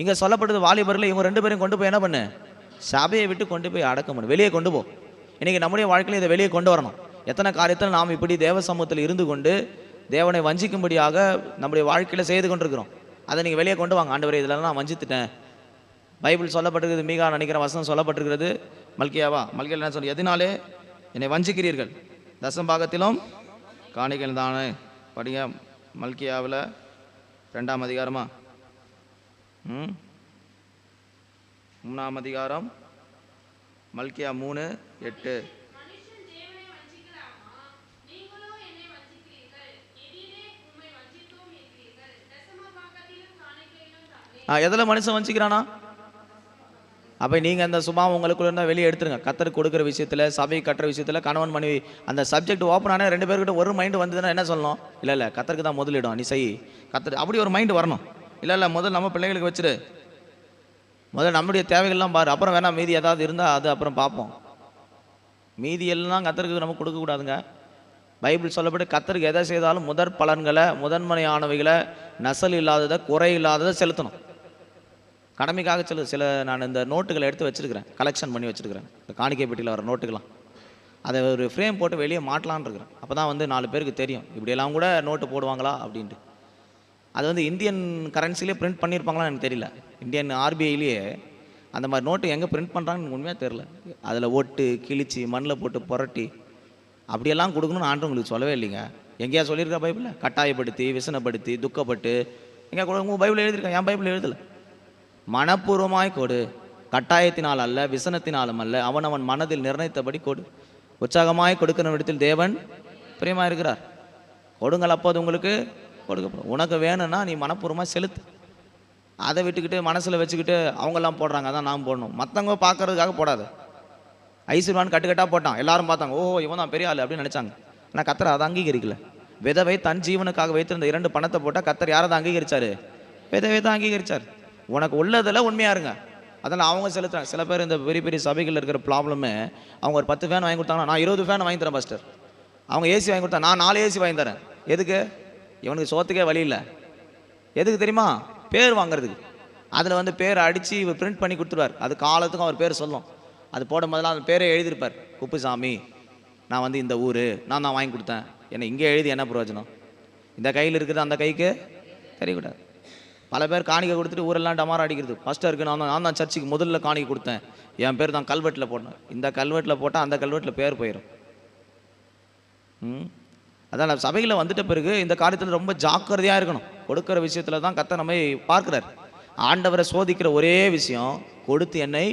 இங்கே சொல்லப்பட்டது வாலிபர்கள் இவங்க 2 பேரையும் கொண்டு போய் என்ன பண்ணு? சபையை விட்டு கொண்டு போய் அடக்கம் பண்ணு, வெளியே கொண்டு போ. இன்றைக்கி நம்முடைய வாழ்க்கையில் இதை வெளியே கொண்டு வரணும். எத்தனை காரியத்தில் நாம் இப்படி தேவ சமூகத்தில் இருந்து கொண்டு தேவனை வஞ்சிக்கும்படியாக நம்முடைய வாழ்க்கையில் செய்து கொண்டிருக்கிறோம். அதை நீங்கள் வெளியே கொண்டு வாங்க. ஆண்டவரே, இதெல்லாம் நான் வஞ்சித்துட்டேன். பைபிள் சொல்லப்பட்டிருக்கிறது, மீகா நினைக்கிற வசனம் சொல்லப்பட்டிருக்கிறது, மல்கியாவா மல்கியால் என்ன சொல்லி, எதனாலே என்னை வஞ்சிக்கிறீர்கள்? தசம்பாகத்திலும் காணிக்கையில் தானே. படிங்க மல்கியாவில் 2ஆம் அதிகாரமா 3ஆம் அதிகாரம், மல்கியா 3:8. எதில் மனுஷன் வஞ்சிக்கிறானா? அப்போ நீங்கள் அந்த சுபாவம் உங்களுக்குள்ள இருந்தால் வெளியே எடுத்துருங்க. கர்த்தருக்கு கொடுக்குற விஷயத்தில், சபை கட்டுற விஷயத்தில், கணவன் மனைவி அந்த சப்ஜெக்ட் ஓப்பன் ஆனால் 2 பேர்கிட்ட ஒரு மைண்டு வந்ததுன்னா என்ன சொல்லணும்? இல்லை கர்த்தருக்கு தான் முதலிடும், நீ செய் கர்த்தர், அப்படி ஒரு மைண்டு வரணும். இல்லை முதல் நம்ம பிள்ளைங்களுக்கு வச்சுரு, முதல்ல நம்முடைய தேவைகள்லாம் பாரு, அப்புறம் வேணால் மீதி ஏதாவது இருந்தால் அது அப்புறம் பார்ப்போம். மீதி எல்லாம் கர்த்தருக்கு நம்ம கொடுக்கக்கூடாதுங்க. பைபிள் சொல்லப்பட்டு கர்த்தருக்கு எதை செய்தாலும் முதற் பலன்களை, முதன்மையானவைகளை, நசல் இல்லாததை, குறை இல்லாததை செலுத்தணும். கடமைக்காக சில நான் இந்த நோட்டுகளை எடுத்து வச்சுருக்கிறேன், கலெக்ஷன் பண்ணி வச்சுருக்கிறேன். இந்த காணிக்கை பெட்டியில் வர நோட்டுக்கெல்லாம் அதை ஒரு ஃப்ரேம் போட்டு வெளியே மாட்டலான்னு இருக்கிறேன். அப்போ தான் வந்து 4 பேருக்கு தெரியும் இப்படியெல்லாம் கூட நோட்டு போடுவாங்களா அப்படின்ட்டு. அது வந்து இந்தியன் கரன்சிலே பிரிண்ட் பண்ணியிருப்பாங்களான்னு எனக்கு தெரியல. இந்தியன் ஆர்பிஐலேயே அந்த மாதிரி நோட்டு எங்கே பிரிண்ட் பண்ணுறாங்கன்னு உண்மையாக தெரில. அதில் ஒட்டு கிழிச்சி மண்ணில் போட்டு புரட்டி அப்படியெல்லாம் கொடுக்கணும்னு ஆண்டு உங்களுக்கு சொல்லவே இல்லைங்க. எங்கேயா சொல்லியிருக்கா பைபிளில்? கட்டாயப்படுத்தி, விசனப்படுத்தி, துக்கப்பட்டு எங்கேயா கூட உங்கள் பைபிள் எழுதியிருக்கேன், என் பைபிள் எழுதலை. மனப்பூர்வமாய் கொடு. கட்டாயத்தினால் அல்ல, விசனத்தினாலும் அல்ல, அவன் மனதில் நிர்ணயித்தபடி கொடு. உற்சாகமாய் கொடுக்கிற இடத்தில் தேவன் பிரியமாக இருக்கிறார். கொடுங்கள், அப்போது உங்களுக்கு கொடுக்கப்படும். உனக்கு வேணும்னா நீ மனப்பூர்வமாக செலுத்து. அதை விட்டுக்கிட்டு மனசில் வச்சுக்கிட்டு அவங்கெல்லாம் போடுறாங்க அதான் நாம் போடணும், மற்றவங்க பார்க்கறதுக்காக போடாது. ஐஸ்வர்வான் கட்டுக்கட்டாக போட்டான், எல்லாரும் பார்த்தாங்க, ஓ இவன் தான் பெரிய ஆள் அப்படின்னு நினச்சாங்க. ஆனால் கத்தர் அதை அங்கீகரிக்கல. விதவை தன் ஜீவனுக்காக வைத்திருந்த 2 பணத்தை போட்டால் கத்தர் யாரை தான் அங்கீகரிச்சாரு? விதவை தான் அங்கீகரிச்சார். உனக்கு உள்ளதில் உண்மையாக இருங்க, அதெல்லாம் அவங்க செலுத்துறாங்க. சில பேர் இந்த பெரிய பெரிய சபைகளில் இருக்கிற ப்ராப்ளமே, அவங்க ஒரு 10 ஃபேன் வாங்கி கொடுத்தாங்கன்னா நான் 20 ஃபேன் வாங்கி தரேன் பாஸ்டர். அவங்க ஏசி வாங்கி கொடுத்தா நான் 4 ஏசி வாங்கி தரேன். எதுக்கு? இவனுக்கு சோத்துக்கே வழி இல்லை. எதுக்கு தெரியுமா? பேர் வாங்குறதுக்கு. அதில் வந்து பேரை அடித்து இவர் பிரிண்ட் பண்ணி கொடுத்துருவார். அது காலத்துக்கும் அவர் பேர் சொல்லும். அது போடும் போதெல்லாம் அந்த பேரை எழுதியிருப்பார். குப்புசாமி, நான் வந்து இந்த ஊர், நான் தான் வாங்கி கொடுத்தேன். என்னை இங்கே எழுதி என்ன பிரயோஜனம்? இந்த கையில் இருக்கிறது அந்த கைக்கு தெரியக்கூடாது. பல பேர் காணிக்கை கொடுத்துட்டு ஊரெல்லாம் டமாரா அடிக்கிறது. ஃபஸ்ட்டாக இருக்குது, நான் தான் சர்ச்சுக்கு முதல்ல காணிக்கை கொடுத்தேன், என் பேர் தான் கல்வெட்டில் போட்டேன். இந்த கல்வெட்டில் போட்டால் அந்த கல்வெட்டில் பேர் போயிடும். அதான் சபையில் வந்துட்ட பிறகு இந்த காரியத்தில் ரொம்ப ஜாக்கிரதையாக இருக்கணும். கொடுக்குற விஷயத்தில் தான் கர்த்தர் நம்மை பார்க்குறார். ஆண்டவரை சோதிக்கிற ஒரே விஷயம், கொடுத்து என்னை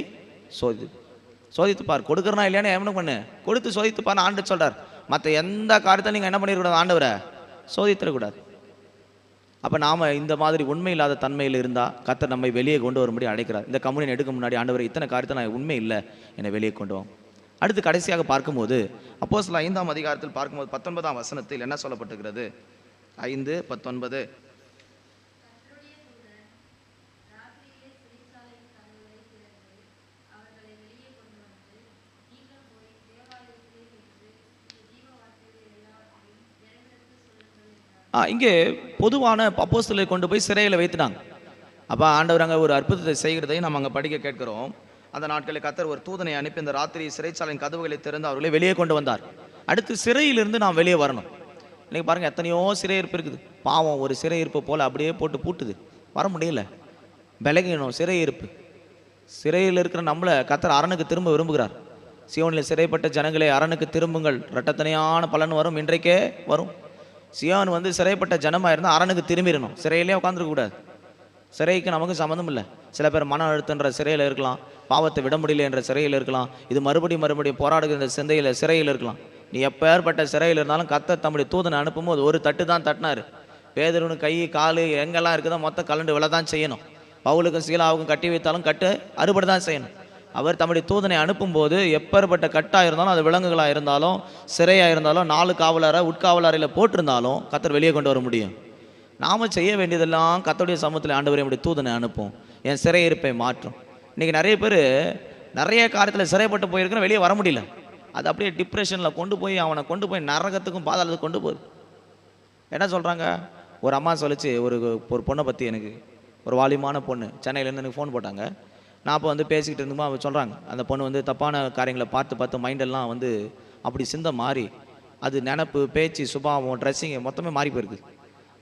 சோதித்து பார். கொடுக்குறனா இல்லையானு என்ன பண்ணு, கொடுத்து சோதித்து பாருன்னு ஆண்டு சொல்கிறார். மற்ற எந்த காரியத்தை நீங்கள் என்ன பண்ணிடக்கூடாது? ஆண்டவரை சோதித்திடக்கூடாது. அப்போ நாம் இந்த மாதிரி உண்மை இல்லாத தன்மையில் இருந்தால் கர்த்தர் நம்மை வெளியே கொண்டு வரும்படி அழைக்கிறார். இந்த கம்யூனியன் எடுக்க முன்னாடி ஆண்டவர் இத்தனை காரியத்தை நான் உண்மை இல்லை, என்னை வெளியே கொண்டு வாங்க. அடுத்து கடைசியாக பார்க்கும்போது அப்போஸ்தலர் 5ஆம் அதிகாரத்தில் பார்க்கும்போது 19ஆம் வசனத்தில் என்ன சொல்லப்பட்டிருக்கிறது? 5:19. இங்கே பொதுவான அப்போஸ்தலரை கொண்டு போய் சிறையில் வைத்துட்டாங்க. அப்போ ஆண்டவர் அங்கே ஒரு அற்புதத்தை செய்கிறதை நம்ம அங்கே படிக்க கேட்கிறோம். அந்த நாட்களில் கர்த்தர் ஒரு தூதனை அனுப்பி இந்த ராத்திரி சிறைச்சாலையின் கதவுகளை திறந்து அவர்களை வெளியே கொண்டு வந்தார். அடுத்து சிறையிலிருந்து நாம் வெளியே வரணும். இன்றைக்கி பாருங்கள், எத்தனையோ சிறையிருப்பு இருக்குது. பாவம் ஒரு சிறையிருப்பு போல் அப்படியே போட்டு பூட்டுது, வர முடியல, விலகினோம். சிறையிருப்பு, சிறையில் இருக்கிற நம்மளை கர்த்தர் அரணுக்கு திரும்ப விரும்புகிறார். சியோனில் சிறைப்பட்ட ஜனங்களே அரணுக்கு திரும்புங்கள், இரட்டத்தனையான பலன் வரும், இன்றைக்கே வரும். சியோன் வந்து சிறைப்பட்ட ஜனமாக இருந்தால் அரணுக்கு திரும்பிடணும், சிறையிலே உட்காந்துருக்கக்கூடாது. சிறைக்கு நமக்கு சம்மந்தம் இல்லை. சில பேர் மன அழுத்தன்ற சிறையில் இருக்கலாம், பாவத்தை விட முடியல என்ற சிறையில் இருக்கலாம், இது மறுபடியும் போராடுகிற சிறையில் இருக்கலாம். நீ எப்பேற்பட்ட சிறையில் இருந்தாலும் கர்த்தர் தம்முடைய தூதனை அனுப்பும்போது ஒரு தட்டு தான் தட்டினார். பேதுருவின் கை காலு எங்கெல்லாம் இருக்குதோ மொத்தம் கலண்டு விழ தான் செய்யணும். பவுலுக்கும் சீலாவுக்கும் கட்டி வைத்தாலும் கட்டு அறுபடை தான் செய்யணும். அவர் தம்முடைய தூதனை அனுப்பும்போது எப்பேற்பட்ட கட்டாக இருந்தாலும், அது விலங்குகளாக இருந்தாலும், சிறையாக இருந்தாலும், 4 காவலரை உட்காவலறையில் போட்டிருந்தாலும் கர்த்தர் வெளியே கொண்டு வர முடியும். நாம் செய்ய வேண்டியதெல்லாம் கர்த்தருடைய சமூகத்தில் ஆண்டவரே நம்முடைய தூதனை அனுப்பும், என் சிறையிருப்பை மாற்றும். இன்றைக்கி நிறைய பேர் நிறைய காரியத்தில் சிறைப்பட்டு போயிருக்கிற, வெளியே வர முடியல. அது அப்படியே டிப்ரெஷனில் கொண்டு போய் அவனை கொண்டு போய் நரகத்துக்கும் பாதாளத்துக்கும் கொண்டு போகுது. என்ன சொல்கிறாங்க? ஒரு அம்மா சொல்லிச்சு, ஒரு பொண்ணை பற்றி, எனக்கு ஒரு வாலியமான பொண்ணு சென்னையிலேருந்து எனக்கு ஃபோன் போட்டாங்க. நான் அப்போ வந்து பேசிக்கிட்டு இருந்தோமா, அவங்க சொல்கிறாங்க அந்த பொண்ணு வந்து தப்பான காரியங்களை பார்த்து மைண்டெல்லாம் வந்து அப்படி சிந்த மாறி, அது நினப்பு, பேச்சு, சுபாவம், ட்ரெஸ்ஸிங்கு மொத்தமே மாறி போயிருக்கு.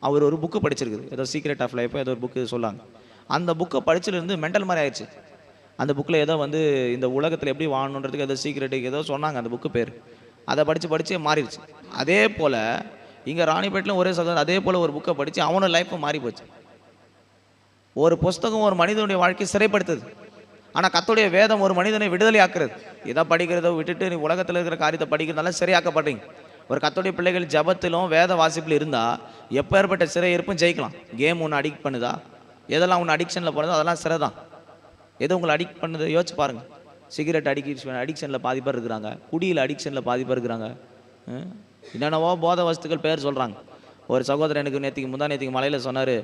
அவர் ஒரு புக்கு படிச்சிருக்குது, ஏதோ சீக்ரெட் ஆஃப் லைஃப் ஏதோ ஒரு புக்கு சொல்லாங்க. அந்த புக்கை படிச்சிலிருந்து மெண்டல் மாதிரி ஆயிடுச்சு. அந்த புக்கில் ஏதோ வந்து இந்த உலகத்தில் எப்படி வாழணுன்றதுக்கு ஏதோ சீக்ரெட்டுக்கு ஏதோ சொன்னாங்க, அந்த புக்கு பேர். அதை படித்து மாறிடுச்சு. அதே போல் இங்கே ராணிப்பேட்டில் ஒரே சகோதரன் அதே போல் ஒரு புக்கை படித்து அவனோட லைஃப்பை மாறி போச்சு. ஒரு புஸ்தகம் ஒரு மனிதனுடைய வாழ்க்கையை சிறைப்படுத்துது. ஆனால் கர்த்தருடைய வேதம் ஒரு மனிதனை விடுதலை ஆக்குறது. இதை படிக்கிறத விட்டுட்டு நீ உலகத்தில் இருக்கிற காரியத்தை படிக்கிறதுனால சிறையாக்கப்படுறீங்க. ஒரு கர்த்தருடைய பிள்ளைகள் ஜபத்திலும் வேத வாசிப்பில் இருந்தால் எப்பேற்பட்ட சிறை இருப்பும் ஜெயிக்கலாம். கேம் ஒன்று அடிக்ட் பண்ணுதா, எதெல்லாம் ஒன்று அடிக்ஷனில் போனதோ அதெல்லாம் சிறை தான். எது உங்களை அடிக்ட் பண்ணுது யோசிச்சு பாருங்கள். சிகரெட் அடிக்ஷனில் பாதி பேர் இருக்கிறாங்க, குடியில் அடிக்ஷனில் பாதி பேர் இருக்கிறாங்க, என்னென்னவோ போத வஸ்துக்கள் பேர் சொல்கிறாங்க. ஒரு சகோதரன் எனக்கு முந்தானேத்திக்கு மலையில் சொன்னார்,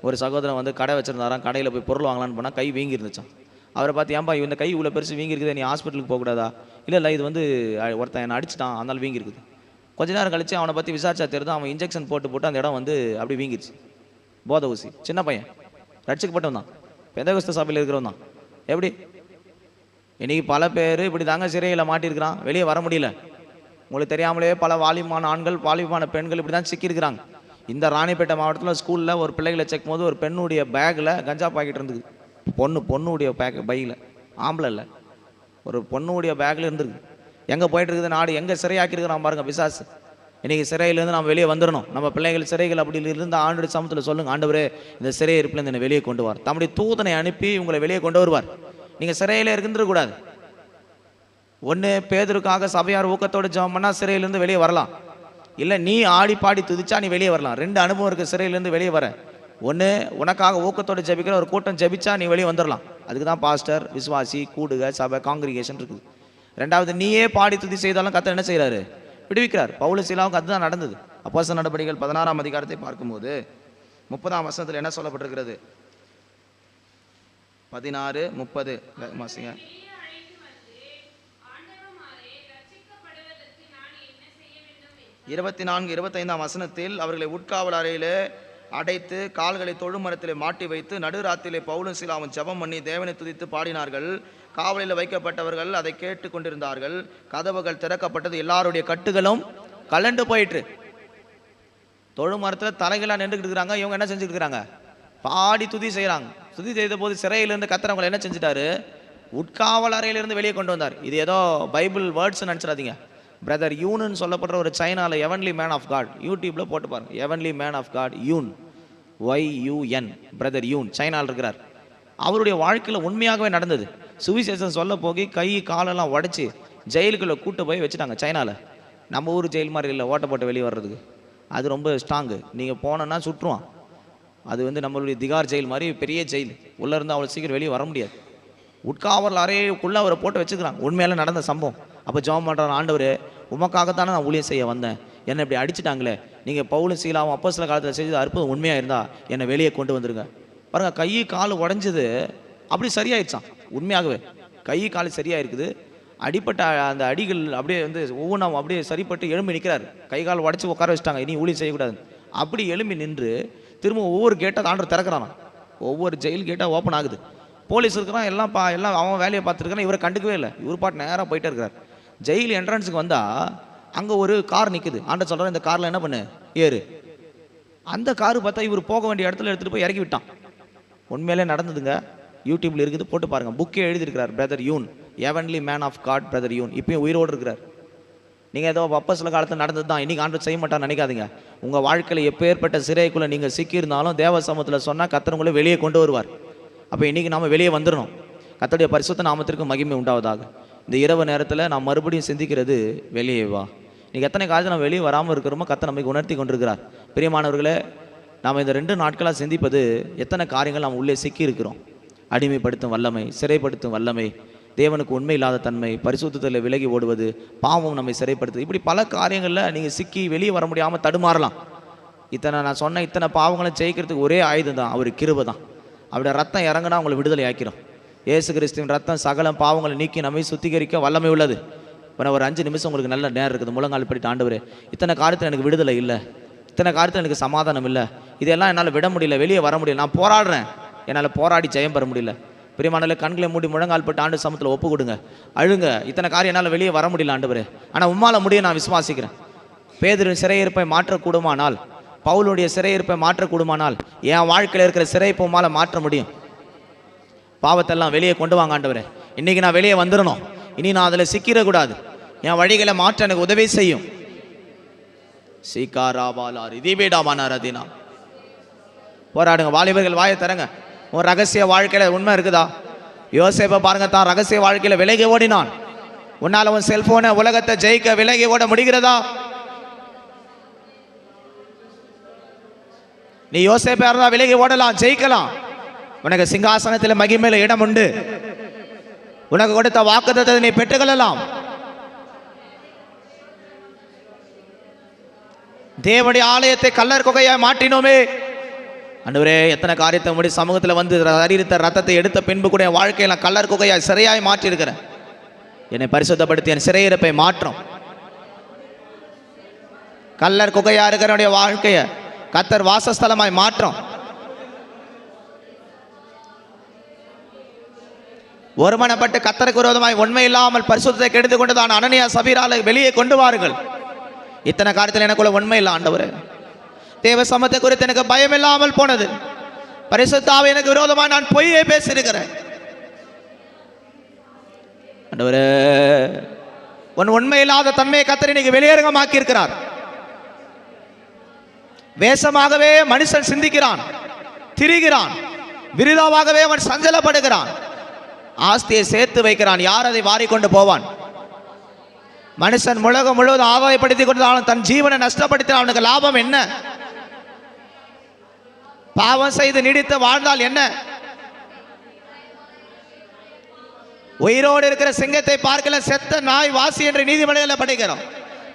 ஒரு சகோதரன் வந்து கடை வச்சுருந்தாராம், கடையில் போய் பொருள் வாங்கலான்னு போனால் கை வீங்கி இருந்துச்சான். அவரை பார்த்து, ஏன்பா இந்த கை இவ்வளோ பெருசு வீங்கி இருக்குது, நீ ஹாஸ்பிட்டலுக்கு போகக்கூடாதா? இல்லை இது வந்து ஒருத்தன் என்னை அடிச்சிட்டான், அதனால் வீங்கி இருக்குது. கொஞ்ச நேரம் கழித்து அவனை பற்றி விசாரிச்சா தெரியுது, அவன் இன்ஜெக்ஷன் போட்டு அந்த இடம் வந்து அப்படி வீங்கிடுச்சு. போத ஊசி, சின்ன பையன், ரட்சிக்கப்பட்டவன் தான், பெந்தகோஸ்து சபையில் இருக்கிறவன் தான். எப்படி இன்றைக்கி பல பேர் இப்படி தாங்க சிறையில் மாட்டியிருக்கிறான், வெளியே வர முடியல. உங்களுக்கு தெரியாமலே பல வாலிபமான ஆண்கள், வாலிபமான பெண்கள் இப்படி தான் சிக்கியிருக்கிறாங்க. இந்த ராணிப்பேட்டை மாவட்டத்தில் ஸ்கூலில் ஒரு பிள்ளைகளை செக்கும் போது ஒரு பெண்ணுடைய பேக்கில் கஞ்சா பாக்கெட் இருந்தது. பொண்ணுடைய பையில், ஆம்பளை இல்லை, ஒரு பொண்ணுடைய பேக்கில் இருந்துருக்கு. எங்கே போயிட்டு இருக்குது நாடு, எங்கே சிறையாக்கியிருக்கிறான் பாருங்கள் பிசாசு. இன்றைக்கி சிறையிலேருந்து நம்ம வெளியே வந்துடணும். நம்ம பிள்ளைகள் சிறைகள் அப்படி இருந்து ஆண்டோட சமூகத்தில் சொல்லுங்கள், ஆண்டவரே இந்த சிறை இருப்பிலேருந்து என்னை வெளியே கொண்டு வார். தம்முடைய தூதனை அனுப்பி உங்களை வெளியே கொண்டு வருவார். நீங்கள் சிறையில் இருந்துடக்கூடாது. ஒன்று பேதுருக்காக சபையார் ஊக்கத்தோடு ஜெபம் பண்ணால் சிறையிலேருந்து வெளியே வரலாம். இல்லை நீ ஆடி பாடி துதிச்சா நீ வெளியே வரலாம். 2 அனுபவம் இருக்குது சிறையிலேருந்து வெளியே வர. ஒன்று உனக்காக ஊக்கத்தோடு ஜெபிக்கிற ஒரு கூட்டம் ஜெபிச்சா நீ வெளியே வந்துடலாம். அதுக்கு தான் பாஸ்டர், விசுவாசி, கூடுக, சபை, காங்கிரிகேஷன் இருக்குது. 2வது நீயே பாடி துதி செய்தாலும் கர்த்தர் என்ன செய்கிறாரு? விடுவிக்கிறார். பவுல் சீலாவுக்கு அதுதான் நடந்தது. அப்போஸ்தலர் நடபடிகள் 16ஆம் அதிகாரத்தை பார்க்கும்போது 30ஆம் வசனத்தில் என்ன சொல்லப்பட்டிருக்கிறது? 16:30 மாசிங்க. 24-25ஆம் வசனத்தில் அவர்களை உட்காவல் அறையிலே அடைத்து கால்களை தொழுமரத்திலே மாட்டி வைத்து நடுராத்திரிலே பவுலும் சீலாவும் ஜெபம் பண்ணி தேவனை துதித்து பாடினார்கள். காவலில் வைக்கப்பட்டவர்கள் அதை கேட்டு கொண்டிருந்தார்கள். கதவுகள் திறக்கப்பட்டது, எல்லாருடைய கட்டுகளும் கலண்டு போயிற்று. தொழுமரத்தில் தலைகளாக நின்றுக்கிட்டு இருக்கிறாங்க. இவங்க என்ன செஞ்சுட்டு இருக்கிறாங்க? பாடி துதி செய்கிறாங்க. துதி செய்த போது சிறையிலிருந்து கர்த்தர் என்ன செஞ்சுட்டாரு? உட்காவல் அறையிலிருந்து வெளியே கொண்டு வந்தார். இது ஏதோ பைபிள் வேர்ட்ஸ் நினச்சிடாதீங்க. பிரதர் யூன்னு சொல்லப்படுற ஒரு சைனாவில் எவன்லி மேன் ஆஃப் காட் யூடியூப்பில் போட்டு பாருங்க. Heavenly man of God Yun, YUN, brother Yun சைனாவில் இருக்கிறார். அவருடைய வாழ்க்கையில் உண்மையாகவே நடந்தது. சுவிசேஷம் சொல்ல போகி கை காலெல்லாம் உடச்சி ஜெயிலுக்குள்ளே கூட்டு போய் வச்சுட்டாங்க சைனாவில். நம்ம ஊர் ஜெயில் மாதிரி இல்லை ஓட்ட போட்டு வெளியே வர்றதுக்கு. அது ரொம்ப ஸ்ட்ராங்கு. நீங்கள் போனோன்னா சுற்றுவான். அது நம்மளுடைய திகார் ஜெயில் மாதிரி பெரிய ஜெயில். உள்ளே இருந்து அவ்வளோ சீக்கிரம் வெளியே வர முடியாது. உட்காவல் அறையுக்குள்ளே அவரை போட்டு வச்சுக்கிறாங்க. உண்மையில நடந்த சம்பவம். அப்போ ஜெபம் பண்ணுற ஆண்டவர், உமக்காகத்தானே நான் ஊழியம் செய்ய வந்தேன், என்னை இப்படி அடிச்சுட்டாங்களே, நீங்கள் பவுலும் சீலாவும் அப்போஸ்தலர் காலத்தில் செஞ்சது அற்புதம் உண்மையாக இருந்தால் என்னை வெளியே கொண்டு வந்துருங்க. பாருங்கள், கை கால் உடஞ்சது அப்படி சரியாயிடுச்சான். உண்மையாகவே கை கால் சரியாயிருக்குது. அடிப்பட்ட அந்த அடிகள் அப்படியே ஒவ்வொன்றும் அப்படியே சரிப்பட்டு எழும்பி நிற்கிறார். கை கால் உடச்சி உட்கார வச்சுட்டாங்க, இனி ஊழியம் செய்யக்கூடாது. அப்படி எழும்பி நின்று திரும்ப ஒவ்வொரு கேட்டாக ஆண்டவர் திறக்கிறான். ஒவ்வொரு ஜெயில் கேட்டாக ஓப்பன் ஆகுது. போலீஸ் இருக்கிறான், எல்லாம் அவன் வேலையை பார்த்துருக்கான். இவரை கண்டுக்கவே இல்லை. இவர் பாட்டு நேராக போயிட்டே இருக்கிறார். ஜெயில் என்ட்ரன்ஸுக்கு வந்தால் அங்கே ஒரு கார் நிற்குது. ஆண்டவர் சொல்கிறார், இந்த காரில் என்ன பண்ணு, ஏறு. அந்த காரு பார்த்தா இவர் போக வேண்டிய இடத்துல எடுத்துகிட்டு போய் இறக்கி விட்டான். உண்மையிலே நடந்ததுங்க. யூடியூப்பில் இருக்குது, போட்டு பாருங்கள். புக்கே எழுதியிருக்கிறார் brother Yun, heavenly man of God brother Yun. இப்பயும் உயிரோடு இருக்கிறார். நீங்கள் ஏதோ அப்போஸ்தலர் காலத்தில் நடந்தது தான், இன்றைக்கி ஆண்டவர் செய்ய மாட்டான்னு நினைக்காதீங்க. உங்கள் வாழ்க்கையில் எப்பேற்பட்ட சிறைக்குள்ளே நீங்கள் சிக்கியிருந்தாலும் தேவ சமூகத்தில் சொன்னால் கர்த்தர் உங்களை வெளியே கொண்டு வருவார். அப்போ இன்றைக்கி நாம் வெளியே வந்துடணும். கர்த்தருடைய பரிசுத்த நாமத்திற்கு மகிமை உண்டாவதாக. இந்த இரவு நேரத்தில் நாம் மறுபடியும் சிந்திக்கிறது, வெளியே வா. நீங்கள் எத்தனை காலத்தில் நம்ம வெளியே வராமல் இருக்கிறோமோ கர்த்தர் நமக்கு உணர்த்தி கொண்டிருக்கிறார். பிரியமானவர்களே, நாம் இந்த 2 நாட்களாக சிந்திப்பது, எத்தனை காரியங்கள் நாம் உள்ளே சிக்கி இருக்கிறோம். அடிமைப்படுத்தும் வல்லமை, சிறைப்படுத்தும் வல்லமை, தேவனுக்கு உண்மை இல்லாத தன்மை, பரிசுத்தத்தில் விலகி ஓடுவது, பாவம் நம்மை சிறைப்படுத்துது. இப்படி பல காரியங்களில் நீங்கள் சிக்கி வெளியே வர முடியாமல் தடுமாறலாம். நான் சொன்ன இத்தனை பாவங்களை ஜெயிக்கிறதுக்கு ஒரே ஆயுதம் தான், அவர் கிருபை தான். அவருடைய ரத்தம் இறங்கினா உங்களை விடுதலை ஆக்கிறோம். இயேசு கிறிஸ்துவின் ரத்தம் சகல பாவங்களை நீக்கி நம்மை சுத்திகரிக்க வல்லமை உள்ளது. இப்போ ஒரு 5 நிமிஷம் உங்களுக்கு நல்ல நேரம் இருக்குது. முழங்கால் படிட்டு, ஆண்டவரே, இத்தனை காரியத்தில் எனக்கு விடுதலை இல்லை, இத்தனை காரியத்தில் எனக்கு சமாதானம் இல்லை, இதெல்லாம் என்னால் விட முடியல, வெளியே வர முடியல, நான் போராடுறேன், என்னால் போராடி ஜெயம் பெற முடியல. பிரியமானவர்களே, கண்களை மூடி முழங்கால் பட்டு ஆண்டு சமூகத்தில் ஒப்பு கொடுங்க. அழுங்க, இத்தனை காரியம் என்னால் வெளியே வர முடியல ஆண்டவரே, ஆனால் உம்மால முடியும், நான் விசுவாசிக்கிறேன். பேதுருவின் சிறையிருப்பை மாற்றக்கூடுமானால், பவுலுடைய சிறையிருப்பை மாற்றக்கூடுமானால், என் வாழ்க்கையில் இருக்கிற சிறையிருப்பை உம்மால மாற்ற முடியும். பாவத்தெல்லாம் வெளியே கொண்டு வாங்க ஆண்டவரே. இன்றைக்கி நான் வெளியே வந்துடணும். இனி நான் அதில் சிக்கிடக்கூடாது. என் வழிகளை மாற்ற எனக்கு உதவி செய்யும். போராடுங்க வாலிபர்கள், வாயை தரங்க. உன் ரகசிய வாழ்க்கையில் உண்மை இருக்குதா? யோசேப்பை பாருங்க, தான் ரகசிய வாழ்க்கையில் விலகி ஓடினான். உன்னால் உன் செல்போனை, உலகத்தை ஜெயிக்க விலகி ஓட முடிகிறதா? நீ யோசேப்பா இருந்தா விலகி ஓடலாம், ஜெயிக்கலாம். உனக்கு சிங்காசனத்தில் மகிமையில இடம் உண்டு. உனக்கு கொடுத்த வாக்குத்தத்தத்தை நீ பெற்றுக்கொள்ளலாம். தேவனுடைய ஆலயத்தை கல்லர் குகையாய் மாற்றினோமே ஆண்டவரே, எத்தனை காரியத்தை முடி சமூகத்தில் வந்து அறிவித்த ரத்தத்தை எடுத்த பின்பு கூட என் வாழ்க்கையில கல்லர் குகையாய் சிறையாய் மாற்றி இருக்கிறேன். என்னை பரிசுத்தப்படுத்தி என் சிறையிருப்பை மாற்றும். கல்லர் குகையா இருக்கிற வாழ்க்கைய கர்த்தர் வாசஸ்தலமாய் மாற்றும். ஒருமனப்பட்டு கர்த்தருக்கு விரோதமாய் உண்மை இல்லாமல் பரிசுத்தத்தை கெடுத்து கொண்டுதான் அனனியா சபீராலை வெளியே கொண்டு வாருங்கள். இத்தனை காரியத்தில் எனக்குள்ள உண்மை இல்லை ஆண்டவரே. தேவ சமத்தை குறித்து எனக்கு பயம் இல்லாமல் போனது. பரிசுத்தாவே எனக்கு விரோதமாக நான் பொய்யே பேசியிருக்கிறேன் ஆண்டவரே. உண்மை இல்லாத தன்மையை கர்த்தர் இன்னைக்கு வெளியரங்கமாக்கி இருக்கிறார். வேஷமாகவே மனுஷன் சிந்திக்கிறான், திரிகிறான், விருதாவாகவே அவன் சஞ்சலப்படுகிறான். ஆஸ்தியை சேர்த்து வைக்கிறான். யார் அதை வாரிக்கொண்டு போவான்? மனுஷன் உலகம் முழுவதும் ஆதாயப்படுத்திக் கொண்டாலும் தன் ஜீவனை நஷ்டப்படுத்தினால் அவனுக்கு லாபம் என்ன? பாவம் செய்து நீடித்து வாழ்ந்தால் என்ன? உயிரோடு இருக்கிற சிங்கத்தை பார்க்கல செத்த நாய் வாசி என்று நீதிமன்றங்களில் படிக்கிறோம்.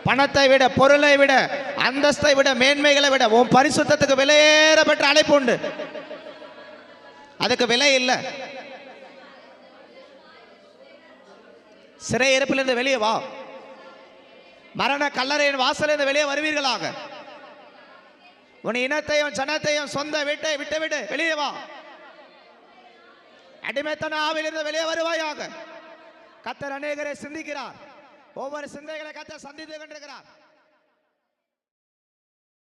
பணத்தை விட, பொருளை விட, அந்தஸ்தை விட, மேன்மைகளை விட உன் பரிசுத்தத்துக்கு விலையேறப்பட்ட அழைப்பு உண்டு. அதுக்கு விலை இல்லை. சிறையிருப்பிலிருந்து வெளியே வா. மரண கல்லறையின் வாசலிருந்து வெளியே வருவீர்களாக. உன் இனத்தையும் ஜனத்தையும் சொந்த வீட்டை விட்டுவிடு, வெளியே வா. அடிமைத்தன ஆவிலிருந்து வெளியே வருவாயாக. கர்த்தர் அநேகரை சிந்திக்கிறார். ஒவ்வொரு சிந்தைகளை கர்த்தர் சந்தித்துக் கொண்டிருக்கிறார்.